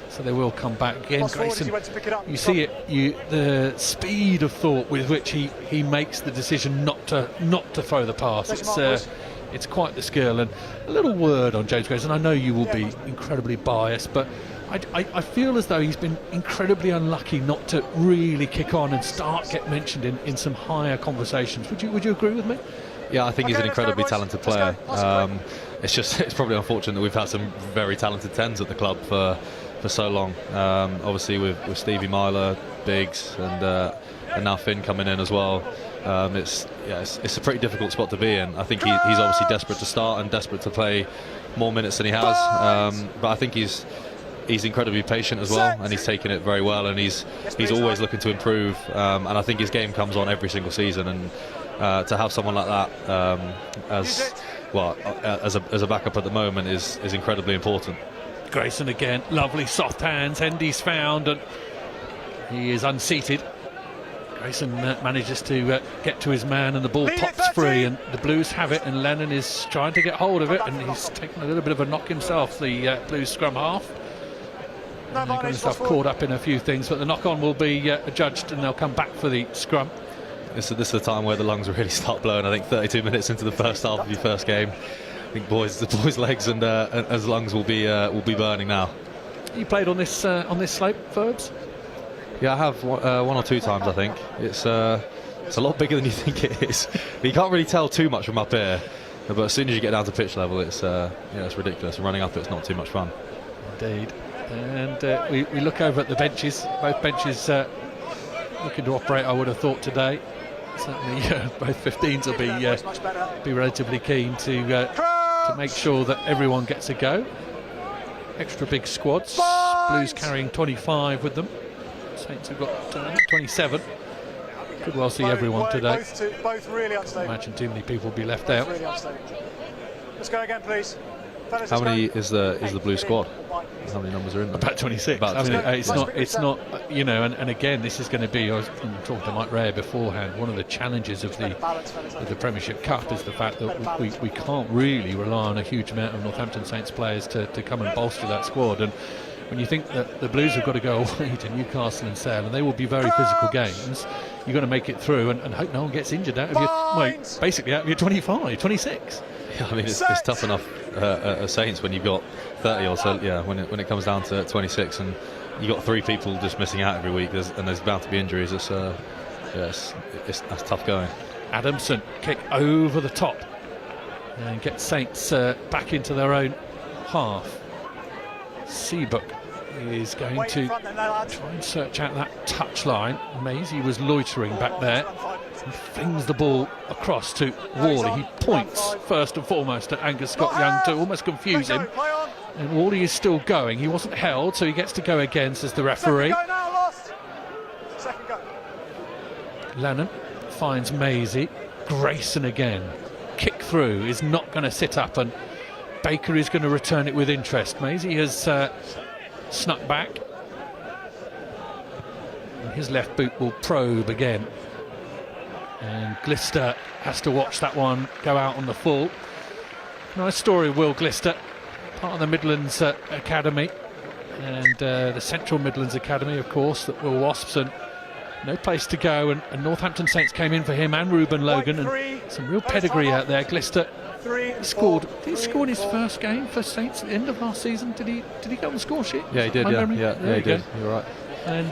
Speaker 1: so they will come back again. Grayson, you see it, the speed of thought with which he makes the decision not to throw the pass. It's quite the skill. And a little word on James Grayson. I know you will be incredibly biased, but I feel as though he's been incredibly unlucky not to really kick on and get mentioned in some higher conversations. Would you agree with me?
Speaker 2: Yeah, I think he's an incredibly talented player. It's probably unfortunate that we've had some very talented 10s at the club for so long. Obviously with Stevie Myler, Biggs, and now Finn coming in as well. It's a pretty difficult spot to be in. I think he's obviously desperate to start and desperate to play more minutes than he has. But I think he's incredibly patient as well, and he's taken it very well, and he's always looking to improve. And I think his game comes on every single season, and to have someone like that as a backup at the moment is incredibly important.
Speaker 1: Grayson again, lovely soft hands. Hendy's found, and he is unseated. Grayson manages to get to his man, and the ball pops free, and the Blues have it, and Lennon is trying to get hold of it, and he's taken a little bit of a knock himself, the Blues scrum half. He got himself caught up in a few things, but the knock-on will be adjudged, and they'll come back for the scrum.
Speaker 2: This is the time where the lungs really start blowing. I think 32 minutes into the first half of your first game, I think the boys' legs and as lungs will be burning now.
Speaker 1: You played on this slope, Verbs?
Speaker 2: Yeah, I have one or two times. I think it's a lot bigger than you think it is. You can't really tell too much from up here, but as soon as you get down to pitch level, it's ridiculous. And running up it's not too much fun.
Speaker 1: Indeed. And we look over at the benches. Both benches looking to operate, I would have thought, today. Certainly both 15s will be relatively keen to make sure that everyone gets a go. Extra big squads. Blues carrying 25 with them. Saints have got 27. Could well see everyone today.
Speaker 3: Both really unstable.
Speaker 1: Imagine too many people will be left out.
Speaker 3: Really let's go again, please. Fellas,
Speaker 2: how many is the Blue squad? How many numbers are in there?
Speaker 1: About 26. It's not. And again, this is going to be. I was talking to Mike Ray beforehand. One of the challenges of the Premiership Cup is the fact that we can't really rely on a huge amount of Northampton Saints players to come and bolster that squad. And when you think that the Blues have got to go away to Newcastle and Sale, and they will be very physical games, you've got to make it through and hope no one gets injured out of basically out of your 25, 26.
Speaker 2: Yeah, I mean it's tough enough at Saints when you've got 30 or so. Yeah, when it comes down to 26 and you got 3 people just missing out every week, there's bound to be injuries. That's tough going.
Speaker 1: Adamson kick over the top and get Saints back into their own half. Seabrook is going to try and search out that touchline. Maisie was loitering back there. He flings the ball across to Worley. He points first and foremost at Angus Scott Young to almost confuse him. And Worley is still going. He wasn't held, so he gets to go again, says the referee.
Speaker 3: Second go.
Speaker 1: Lennon finds Maisie. Grayson again. Kick through is not going to sit up, and Baker is going to return it with interest. Maisie has snuck back. And his left boot will probe again. And Glister has to watch that one go out on the full. Nice story, Will Glister, part of the Midlands Academy, and the Central Midlands Academy, of course, that were Wasps, and no place to go, and Northampton Saints came in for him and Ruben Logan, and some real pedigree out there. Glister scored. Did he score in his first game for Saints at the end of last season? Did he go on the score sheet?
Speaker 2: Yeah, he did. Yeah, he did. You're right.
Speaker 1: And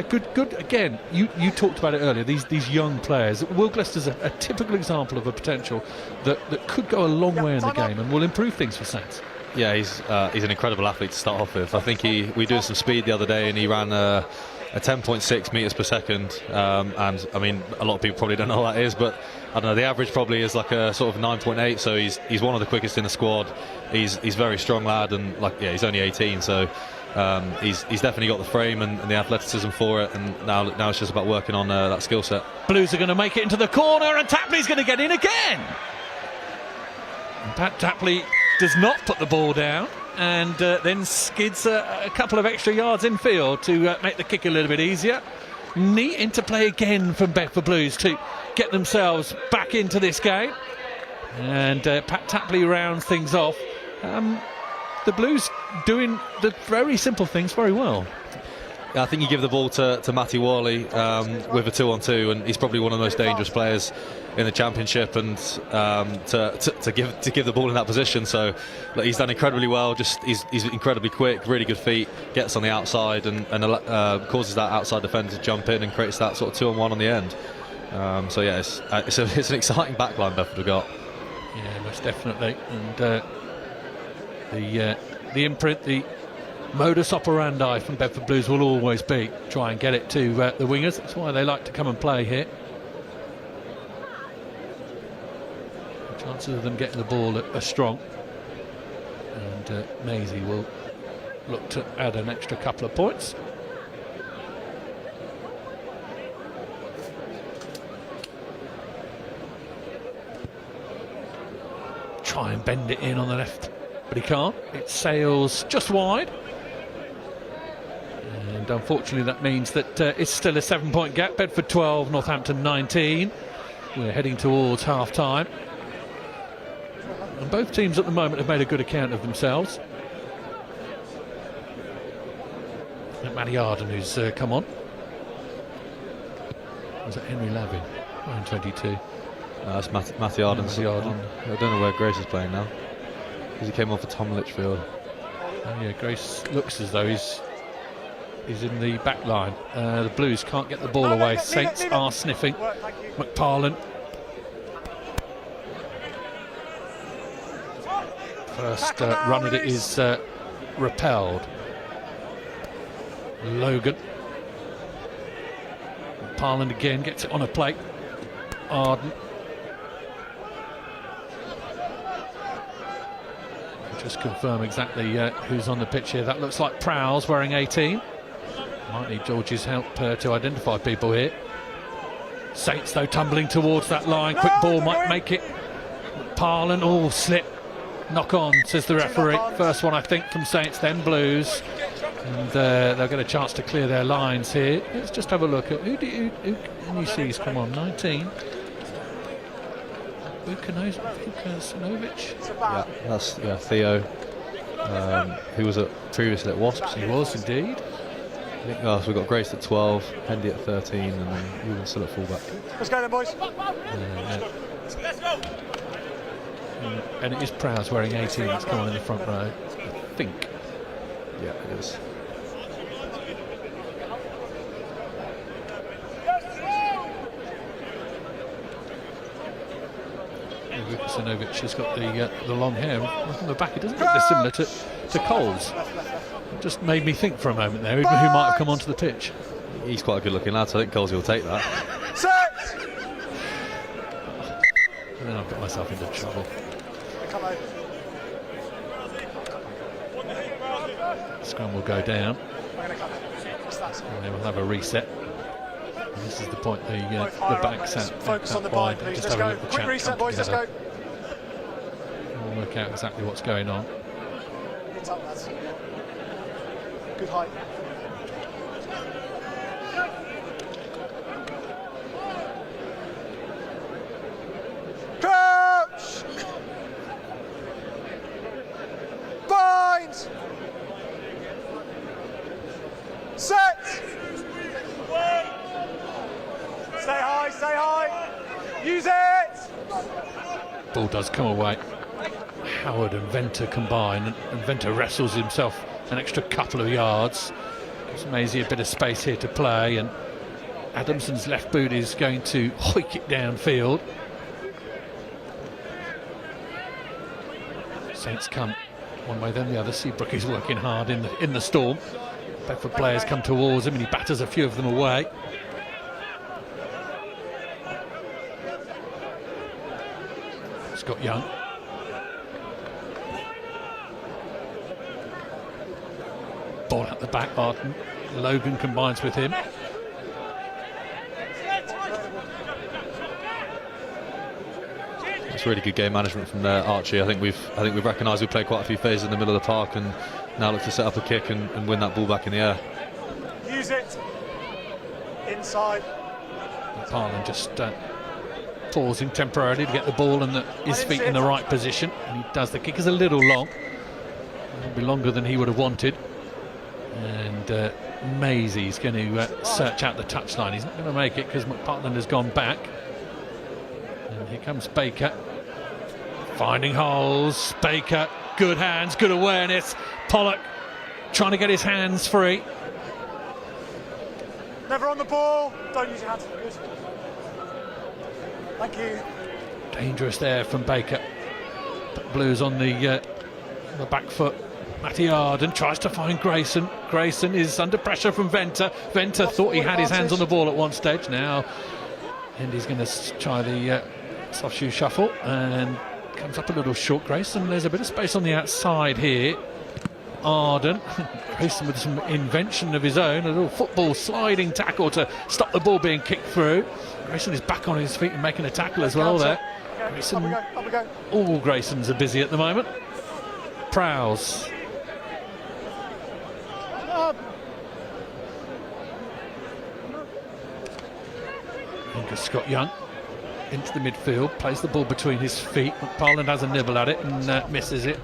Speaker 1: good. Again, you talked about it earlier. These young players. Will Glister's a typical example of a potential that could go a long way in the game and will improve things for Saints.
Speaker 2: Yeah, he's an incredible athlete to start off with. I think we did some speed the other day, and he ran a 10.6 metres per second. And I mean, a lot of people probably don't know what that is, but I don't know. The average probably is like a sort of 9.8. So he's one of the quickest in the squad. He's very strong lad, and he's only 18. So he's definitely got the frame and the athleticism for it. And now it's just about working on that skill set.
Speaker 1: Blues are going to make it into the corner, and Tapley's going to get in again. And Pat Tapley does not put the ball down, and then skids a couple of extra yards in field to make the kick a little bit easier. Neat interplay again from Bedford Blues to get themselves back into this game, and Pat Tapley rounds things off. The Blues doing the very simple things very well.
Speaker 2: I think you give the ball to Matty Worley with a 2-on-2, and he's probably one of the most dangerous players in the championship, and to give the ball in that position. So he's done incredibly well. He's incredibly quick, really good feet, gets on the outside and causes that outside defender to jump in and creates that sort of 2-on-1 on the end. So yeah, it's an exciting backline Bedford have got.
Speaker 1: Yeah, most definitely. And the imprint, the modus operandi from Bedford Blues will always be try and get it to the wingers. That's why they like to come and play here. The chances of them getting the ball are strong, and Maisie will look to add an extra couple of points. Try and bend it in on the left, but he can't. It sails just wide, and unfortunately that means that it's still a 7-point gap. Bedford 12, Northampton 19. We're heading towards half time, and both teams at the moment have made a good account of themselves. And Matty Arden, who's come on. Was it Henry Lavin? Wearing 22.
Speaker 2: That's Matty Arden.
Speaker 1: Matty Arden.
Speaker 2: I don't know where Grace is playing now, because he came off for Tom Litchfield.
Speaker 1: Oh yeah, Grace looks as though he's in the back line. The Blues can't get the ball away. Saints are sniffing. McParlin. First run at it is repelled. Logan. McParlin again gets it on a plate. Arden. Just confirm exactly who's on the pitch here. That looks like Prowse wearing 18. Might need George's help to identify people here. Saints though tumbling towards that line. Quick ball might make it. Parlin, oh, slip. Knock on, says the referee. First one I think from Saints, then Blues. And they'll get a chance to clear their lines here. Let's just have a look at who can you see has come on. 19. Vukanovic.
Speaker 2: Yeah, that's Theo, who was previously at Wasps.
Speaker 1: He was indeed.
Speaker 2: I think, so we've got Grace at 12, Hendy at 13, and then Ewan still at fullback.
Speaker 3: Let's go then, boys.
Speaker 1: Let's go. And it is Prowse wearing 18 that's come on in the front row, I think.
Speaker 2: Yeah, it is.
Speaker 1: Vukanovic has got the long hair on the back. It doesn't look dissimilar to Coles. It just made me think for a moment there, who might have come onto the pitch.
Speaker 2: He's quite a good looking lad, so I think Coles will take that.
Speaker 1: And then I've got myself into trouble. Scrum will go down, and they will have a reset. And this is the point the backs out.
Speaker 3: Focus on the bind, please. Let's go. Quick reset, boys. Let's go.
Speaker 1: We'll work out exactly what's going on.
Speaker 3: It's up, lads. Good height. Crouch! Bind! Set!
Speaker 1: Ball does come away. Howard and Venter combine, and Venter wrestles himself an extra couple of yards. Gives Maisie a bit of space here to play, and Adamson's left boot is going to hoik it downfield. Saints come one way then the other. Seabrook is working hard in the storm. Bedford players come towards him and he batters a few of them away. Scott Young. Ball at the back, Barton. Logan combines with him.
Speaker 2: It's really good game management from there, Archie. I think we've recognised we played quite a few phases in the middle of the park, and now look to set up a kick and win that ball back in the air.
Speaker 3: Use it inside.
Speaker 1: Parlin just pausing temporarily to get the ball and his feet in the right position, and he does. The kick is a little long. It'll be longer than he would have wanted. And Maisie's going to search out the touchline. He's not going to make it because McPartland has gone back. And here comes Baker, finding holes. Baker, good hands, good awareness. Pollock trying to get his hands free.
Speaker 3: Never on the ball. Don't use your hands. Good. Thank you.
Speaker 1: Dangerous there from Baker. Blues on the back foot. Matty Arden tries to find Grayson. Grayson is under pressure from Venter. Venter thought he had his hands on the ball at one stage. Now Hendy's going to try the soft shoe shuffle and comes up a little short. Grayson, there's a bit of space on the outside here. Arden, Grayson with some invention of his own, a little football sliding tackle to stop the ball being kicked through. Grayson is back on his feet and making a tackle as well there. Grayson,
Speaker 3: Up we go.
Speaker 1: all Graysons are busy at the moment. Prowse. Scott Young into the midfield, plays the ball between his feet. McParland has a nibble at it and misses it.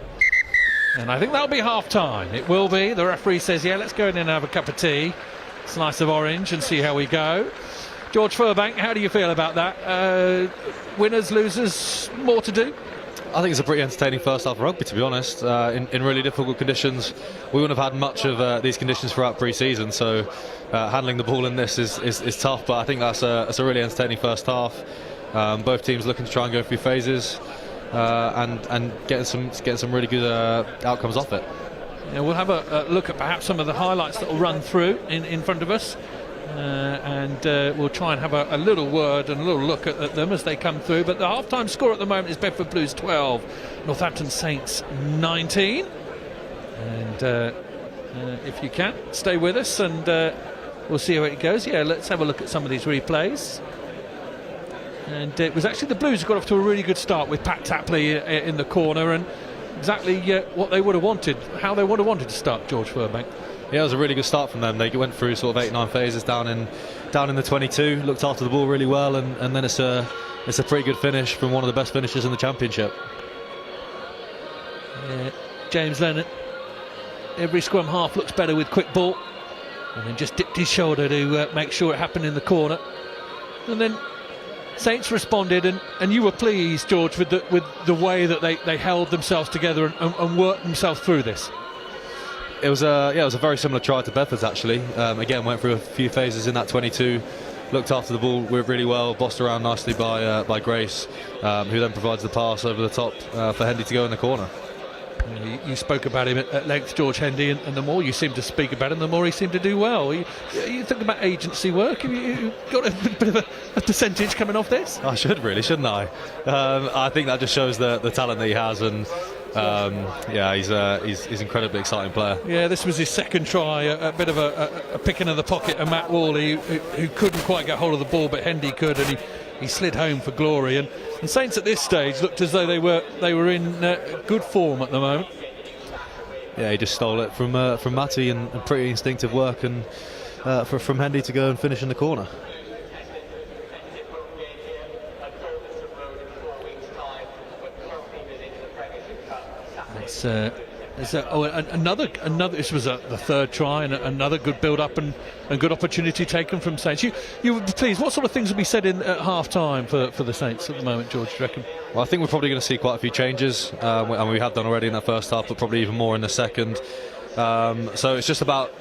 Speaker 1: And I think that'll be half time. It will be. The referee says, yeah, let's go in and have a cup of tea, slice of orange, and see how we go. George Furbank, how do you feel about that? Winners, losers, more to do?
Speaker 2: I think it's a pretty entertaining first half of rugby, to be honest. In really difficult conditions, we wouldn't have had much of these conditions throughout pre-season, so handling the ball in this is tough, but I think that's a really entertaining first half. Both teams looking to try and go through phases and getting some really good outcomes off it.
Speaker 1: Yeah, we'll have a look at perhaps some of the highlights that will run through in front of us. And we'll try and have a little word and a little look at them as they come through. But the half-time score at the moment is Bedford Blues 12, Northampton Saints 19. And if you can, stay with us and we'll see how it goes. Yeah, let's have a look at some of these replays. And it was actually the Blues who got off to a really good start with Pat Tapley in the corner, and exactly what they would have wanted, how they would have wanted to start, George Furbank.
Speaker 2: Yeah, it was a really good start from them. They went through sort of 8-9 phases down in the 22, looked after the ball really well, and then it's a pretty good finish from one of the best finishers in the championship.
Speaker 1: James Lennon, every scrum half looks better with quick ball, and then just dipped his shoulder to make sure it happened in the corner. And then Saints responded, and you were pleased, George, with the way that they held themselves together and worked themselves through this.
Speaker 2: It was a very similar try to Bedford's actually. Again, went through a few phases in that 22, looked after the ball really well, bossed around nicely by Grace, who then provides the pass over the top for Hendy to go in the corner.
Speaker 1: You spoke about him at length, George Hendy, and the more you seem to speak about him, the more he seemed to do well. You think about agency work. Have you got a bit of a percentage coming off this?
Speaker 2: I should really, shouldn't I? I think that just shows the talent that he has, and he's an incredibly exciting player. Yeah,
Speaker 1: this was his second try, a bit of a picking of the pocket of Matt Worley, who couldn't quite get hold of the ball, but Hendy could, and he slid home for glory. And Saints at this stage looked as though they were in good form at the moment.
Speaker 2: Yeah, he just stole it from Matty, and pretty instinctive work, and from Hendy to go and finish in the corner.
Speaker 1: Another. This was the third try, and another good build-up and good opportunity taken from Saints. You were pleased. What sort of things will be said at half-time for the Saints at the moment, George, do you reckon?
Speaker 2: Well, I think we're probably going to see quite a few changes, and we have done already in that first half, but probably even more in the second. So it's just about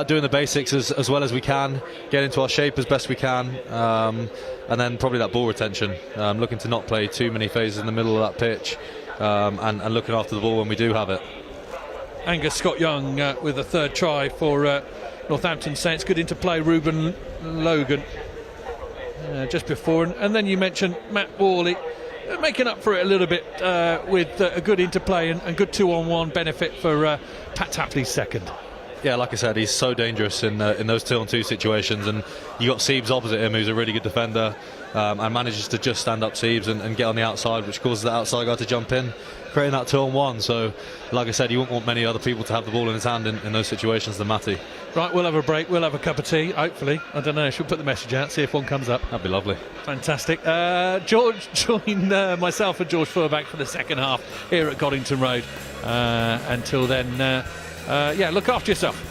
Speaker 2: doing the basics as well as we can, get into our shape as best we can, and then probably that ball retention, looking to not play too many phases in the middle of that pitch, and looking after the ball when we do have it.
Speaker 1: Angus Scott Young with a third try for Northampton Saints. Good interplay, Ruben Logan just before, and then you mentioned Matt Worley making up for it a little bit with a good interplay and good 2-on-1 benefit for Pat Tapley's second.
Speaker 2: Yeah, like I said, he's so dangerous in those 2-on-2 situations, and you got Siebes opposite him, who's a really good defender, and manages to just stand up Siebes and get on the outside, which causes the outside guy to jump in, creating that 2-on-1. So, like I said, you wouldn't want many other people to have the ball in his hand in those situations than Matty.
Speaker 1: Right, we'll have a break, we'll have a cup of tea, hopefully. I don't know, she'll put the message out, see if one comes up.
Speaker 2: That'd be lovely.
Speaker 1: Fantastic. George joined myself and George Furback for the second half here at Goddington Road. Until then, yeah, look after yourself.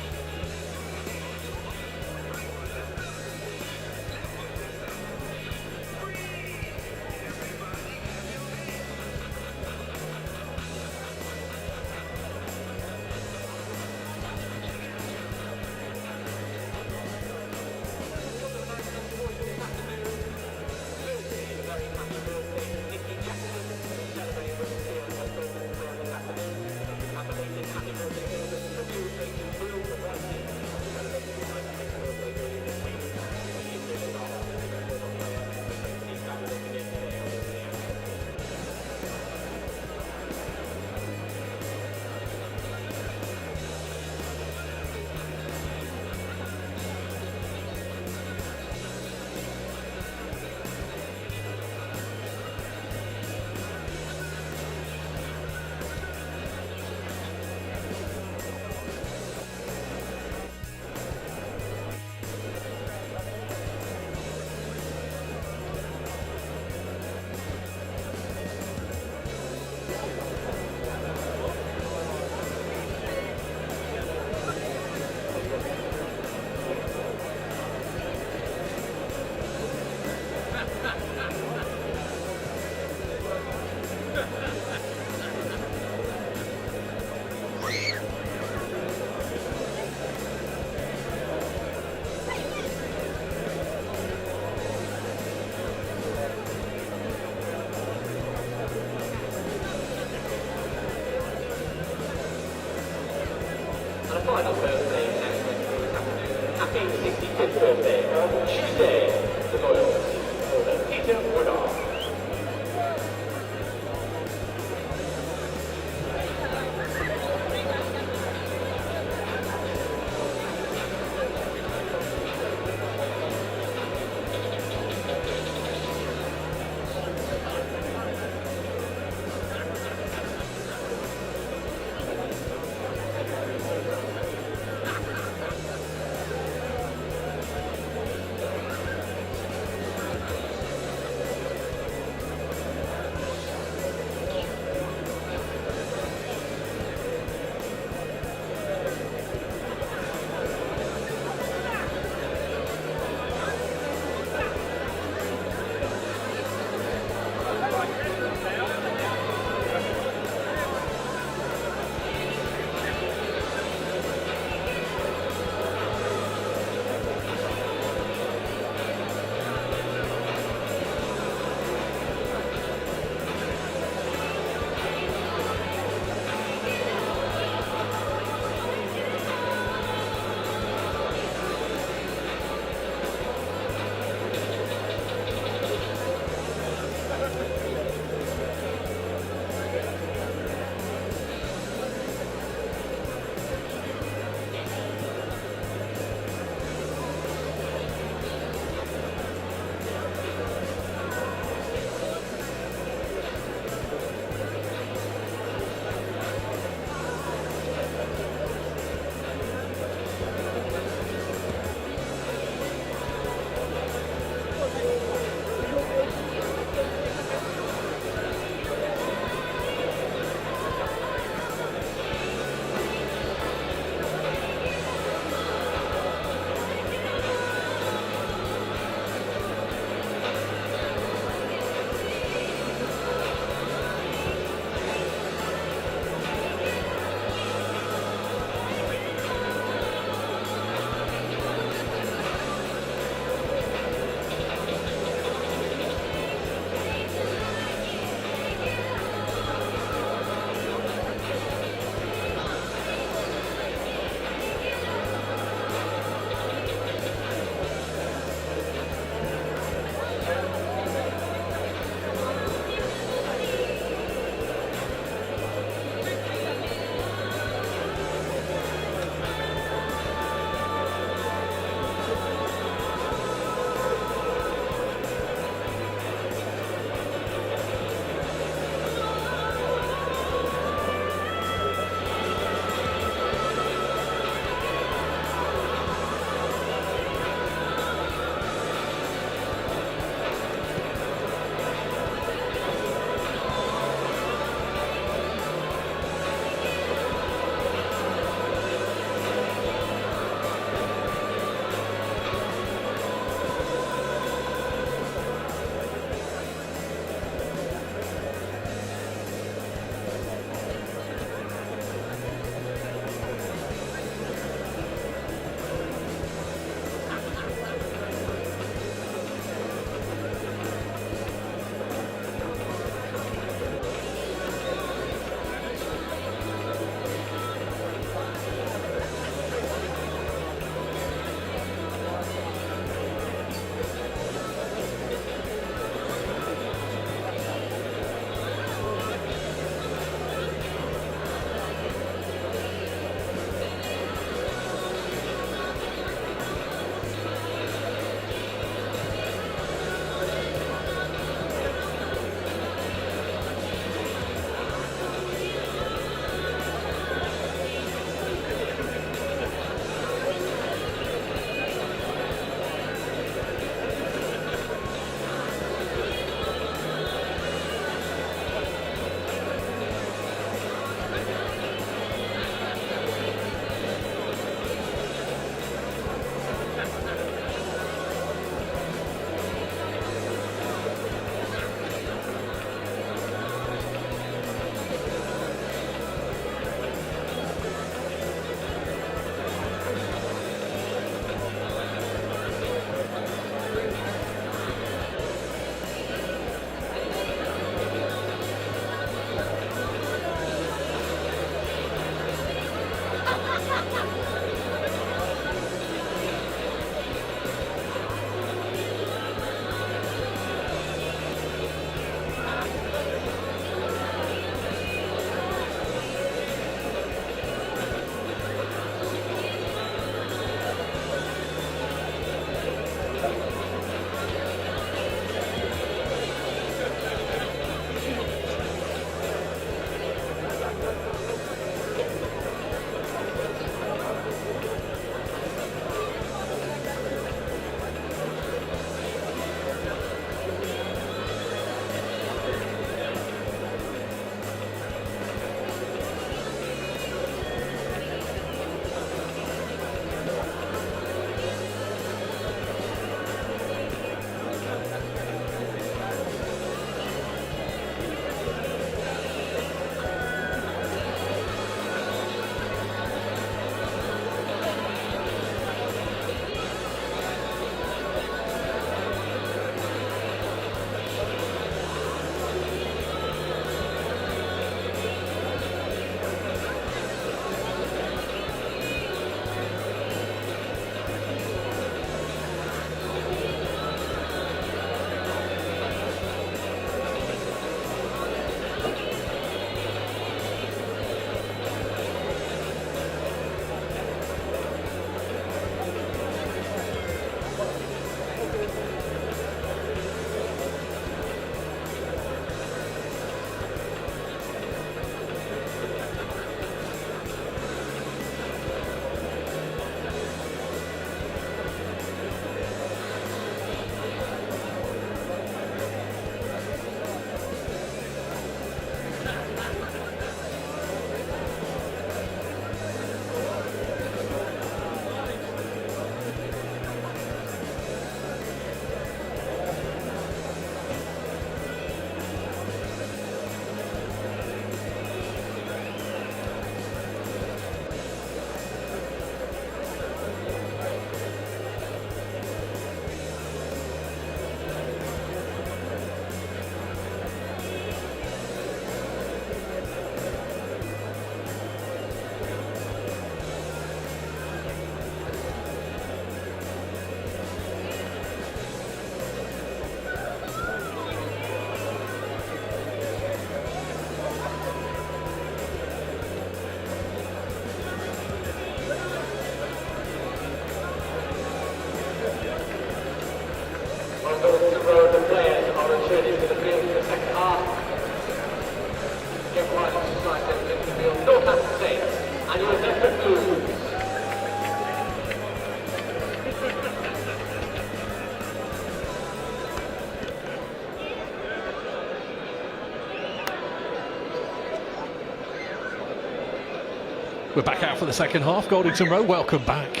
Speaker 1: We're back out for the second half. Goldington Road, welcome back.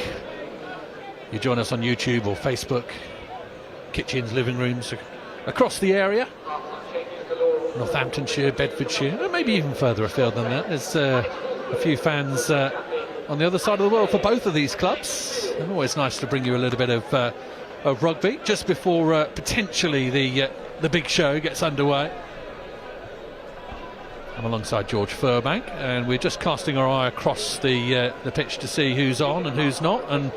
Speaker 1: You join us on YouTube or Facebook, kitchens, living rooms across the area. Northamptonshire, Bedfordshire, and maybe even further afield than that. There's a few fans on the other side of the world for both of these clubs. And always nice to bring you a little bit of rugby just before potentially the big show gets underway. I'm alongside George Furbank, and we're just casting our eye across the pitch to see who's on and who's not, and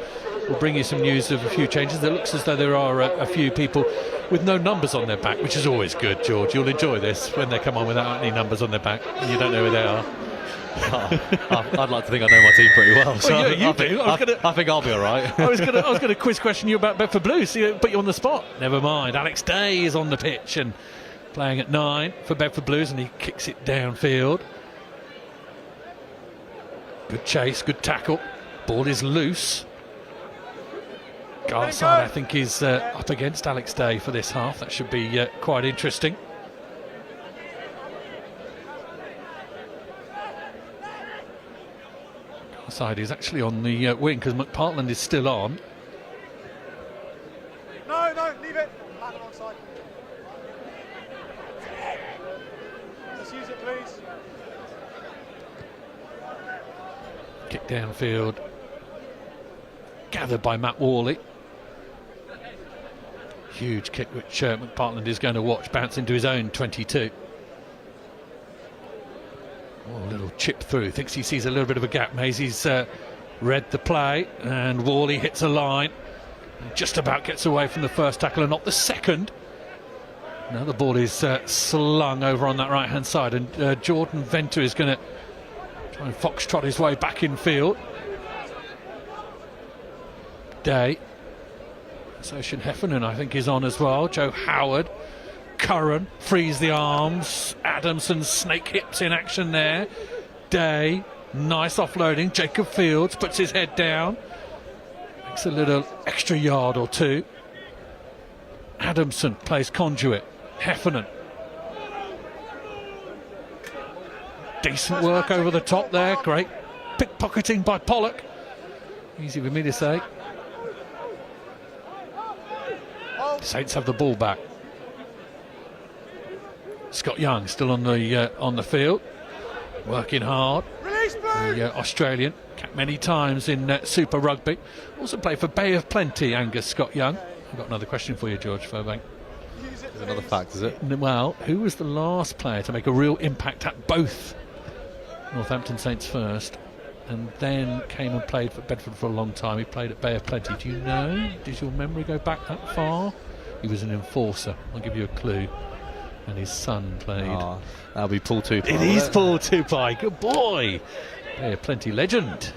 Speaker 1: we'll bring you some news of a few changes. It looks as though there are a few people with no numbers on their back, which is always good, George. You'll enjoy this when they come on without any numbers on their back and you don't know who they are.
Speaker 2: I'd like to think I know my team pretty well. So
Speaker 1: well, you do.
Speaker 2: I think I'll be all right.
Speaker 1: I was going to quiz question you about Bedford Blues, so put you on the spot. Never mind. Alex Day is on the pitch and playing at 9 for Bedford Blues, and he kicks it downfield. Good chase, good tackle. Ball is loose. Garside, I think, is up against Alex Day for this half. That should be quite interesting. Garside is actually on the wing because McPartland is still on.
Speaker 3: No, leave it. Back alongside. Just use it, please.
Speaker 1: Kick downfield. Gathered by Matt Worley. Huge kick which McPartland is going to watch bounce into his own 22. Oh, a little chip through. Thinks he sees a little bit of a gap. Maisie's read the play, and Worley hits a line. Just about gets away from the first tackle and not the second. Now the ball is slung over on that right hand side, and Jordan Venter is going to try and foxtrot his way back in field. Day. Association Heffernan, I think, is on as well. Joe Howard. Curran frees the arms. Adamson snake hips in action there. Day. Nice offloading. Jacob Fields puts his head down. Makes a little extra yard or two. Adamson plays conduit. Heffernan. Decent work over the top there. Great pickpocketing by Pollock. Easy for me to say. Saints have the ball back. Scott Young still on the field, working hard. The Australian, capped many times in Super Rugby. Also played for Bay of Plenty, Angus Scott Young. I've got another question for you, George Furbank.
Speaker 2: There's another fact, is it?
Speaker 1: Well, who was the last player to make a real impact at both Northampton Saints first, and then came and played for Bedford for a long time? He played at Bay of Plenty. Do you know? Does your memory go back that far? He was an enforcer. I'll give you a clue. And his son played.
Speaker 2: Oh, that'll be Paul Tupai.
Speaker 1: It is Paul Tupai. Good boy. Bay of Plenty legend.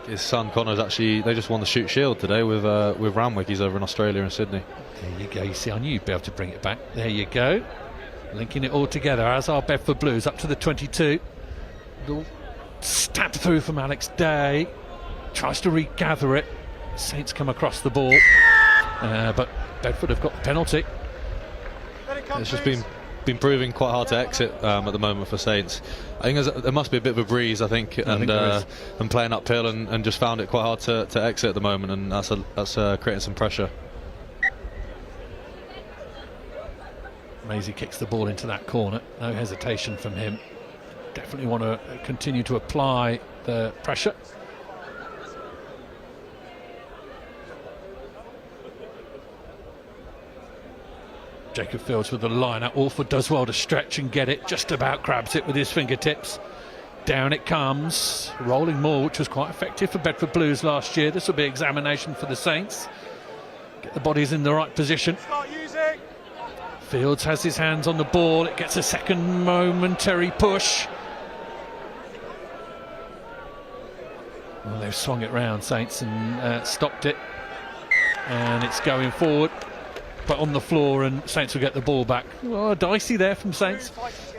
Speaker 2: His son Connor's actually, they just won the Shoot Shield today with Ramwick. He's over in Australia and Sydney.
Speaker 1: There you go. You see, I knew you'd be able to bring it back. There you go. Linking it all together, as are Bedford Blues, up to the 22. Little stab through from Alex Day. Tries to regather it. Saints come across the ball. But Bedford have got the penalty.
Speaker 2: It's just been proving quite hard to exit at the moment for Saints. I think there must be a bit of a breeze, and playing uphill and just found it quite hard to exit at the moment, and that's creating some pressure.
Speaker 1: Maisie kicks the ball into that corner. No hesitation from him. Definitely want to continue to apply the pressure. Jacob Fields with the line out. Orford does well to stretch and get it. Just about grabs it with his fingertips. Down it comes. Rolling more, which was quite effective for Bedford Blues last year. This will be examination for the Saints. Get the bodies in the right position. Fields has his hands on the ball. It gets a second momentary push. Well, they've swung it round, Saints, and stopped it. And it's going forward. But on the floor, and Saints will get the ball back. Well, dicey there from Saints.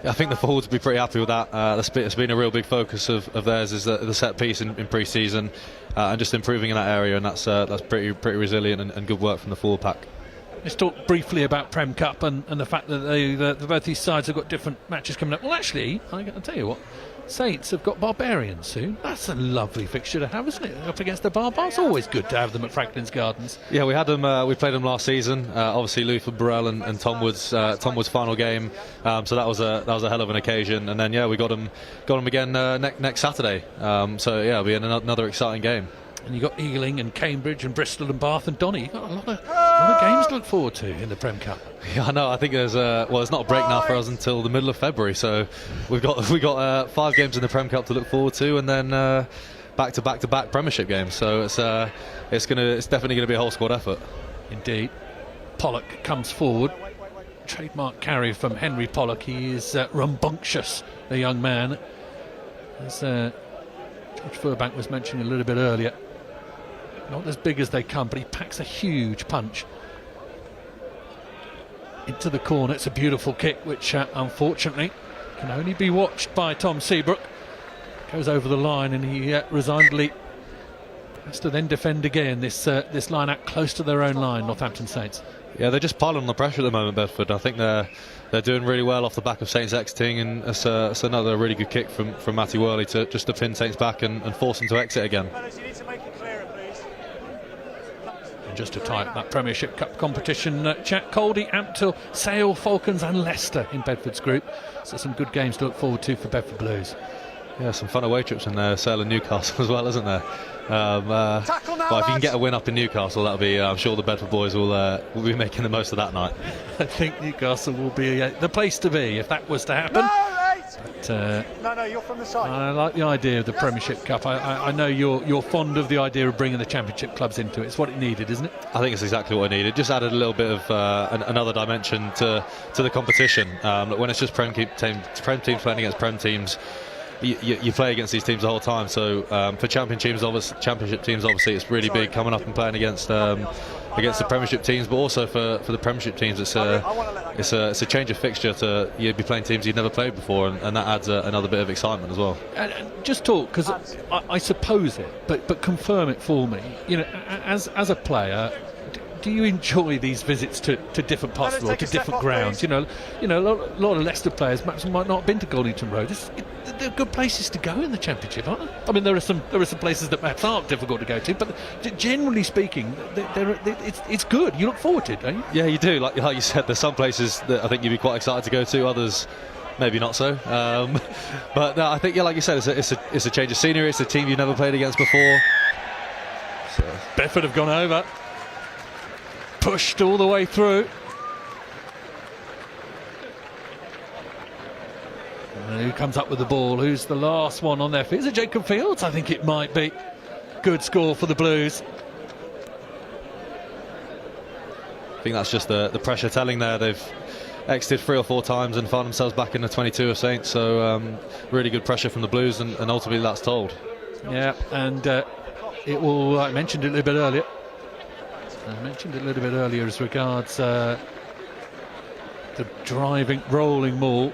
Speaker 2: Yeah, I think the forwards will be pretty happy with that. It's been a real big focus of theirs, is the set piece in pre-season, and just improving in that area, and that's pretty resilient and good work from the forward pack.
Speaker 1: Let's talk briefly about Prem Cup and the fact that both these sides have got different matches coming up. Well, actually, I'll tell you what, Saints have got Barbarians soon. That's a lovely fixture to have, isn't it? Up against the Barbars. Always good to have them at Franklin's Gardens.
Speaker 2: Yeah, we had them. We played them last season. Obviously, Luther Burrell and Tom Wood's final game. So that was a hell of an occasion. And then we got them again next Saturday. So yeah, it'll be another exciting game.
Speaker 1: And you've got Ealing and Cambridge and Bristol and Bath and Donny. You've got a lot of games to look forward to in the Prem Cup.
Speaker 2: Yeah, I know. I think there's it's not a break now for us until the middle of February. So we got 5 games in the Prem Cup to look forward to, and then back-to-back Premiership games. So it's definitely going to be a whole squad effort.
Speaker 1: Indeed. Pollock comes forward. Trademark carry from Henry Pollock. He is rambunctious, the young man. As George Furbank was mentioning a little bit earlier. Not as big as they come, but he packs a huge punch into the corner. It's a beautiful kick, which unfortunately can only be watched by Tom Seabrook. Goes over the line, and he resignedly has to then defend again. This line out close to their own line, Northampton Saints.
Speaker 2: Yeah, they're just piling on the pressure at the moment, Bedford. I think they're doing really well off the back of Saints exiting, and it's another really good kick from Matty Worley to pin Saints back and force them to exit again.
Speaker 1: And just to tie up that Premiership Cup competition, Chat Coldy, Ampthill, Sale, Falcons and Leicester in Bedford's group. So some good games to look forward to for Bedford Blues.
Speaker 2: Yeah, some fun away trips in there, Sale and Newcastle as well, isn't there? Well, if you can get a win up in Newcastle, that'll be. I'm sure the Bedford boys will be making the most of that night.
Speaker 1: I think Newcastle will be the place to be if that was to happen.
Speaker 3: No, you're from the side.
Speaker 1: I like the idea of the Premiership Cup. I know you're fond of the idea of bringing the Championship clubs into it. It's what it needed, isn't it?
Speaker 2: I think it's exactly what it needed. Just added a little bit of another dimension to the competition. When it's just Prem teams playing against Prem teams, you play against these teams the whole time. So for Championship teams, obviously it's really big coming up and playing against the Premiership teams, but also for the Premiership teams, it's a change of fixture to you'd be playing teams you've never played before, and that adds another bit of excitement as well.
Speaker 1: And just talk, because I suppose it, but confirm it for me. You know, as a player, do you enjoy these visits to different parts of the world, to different grounds? You know, a lot of Leicester players perhaps might not have been to Goldington Road. They're good places to go in the Championship, aren't they? I mean, there are some places that perhaps aren't difficult to go to, but generally speaking, it's good. You look forward to it, don't you?
Speaker 2: Yeah, you do. Like you said, there's some places that I think you'd be quite excited to go to. Others, maybe not so. But no, I think, like you said, it's a change of scenery. It's a team you've never played against before. So.
Speaker 1: Bedford have gone over. Pushed all the way through. And who comes up with the ball? Who's the last one on their feet? Is it Jacob Fields? I think it might be. Good score for the Blues.
Speaker 2: I think that's just the pressure telling there. They've exited 3 or 4 times and found themselves back in the 22 of Saints. So really good pressure from the Blues, and ultimately that's told.
Speaker 1: Yeah, and it will. I mentioned it a little bit earlier. As regards the driving, rolling maul.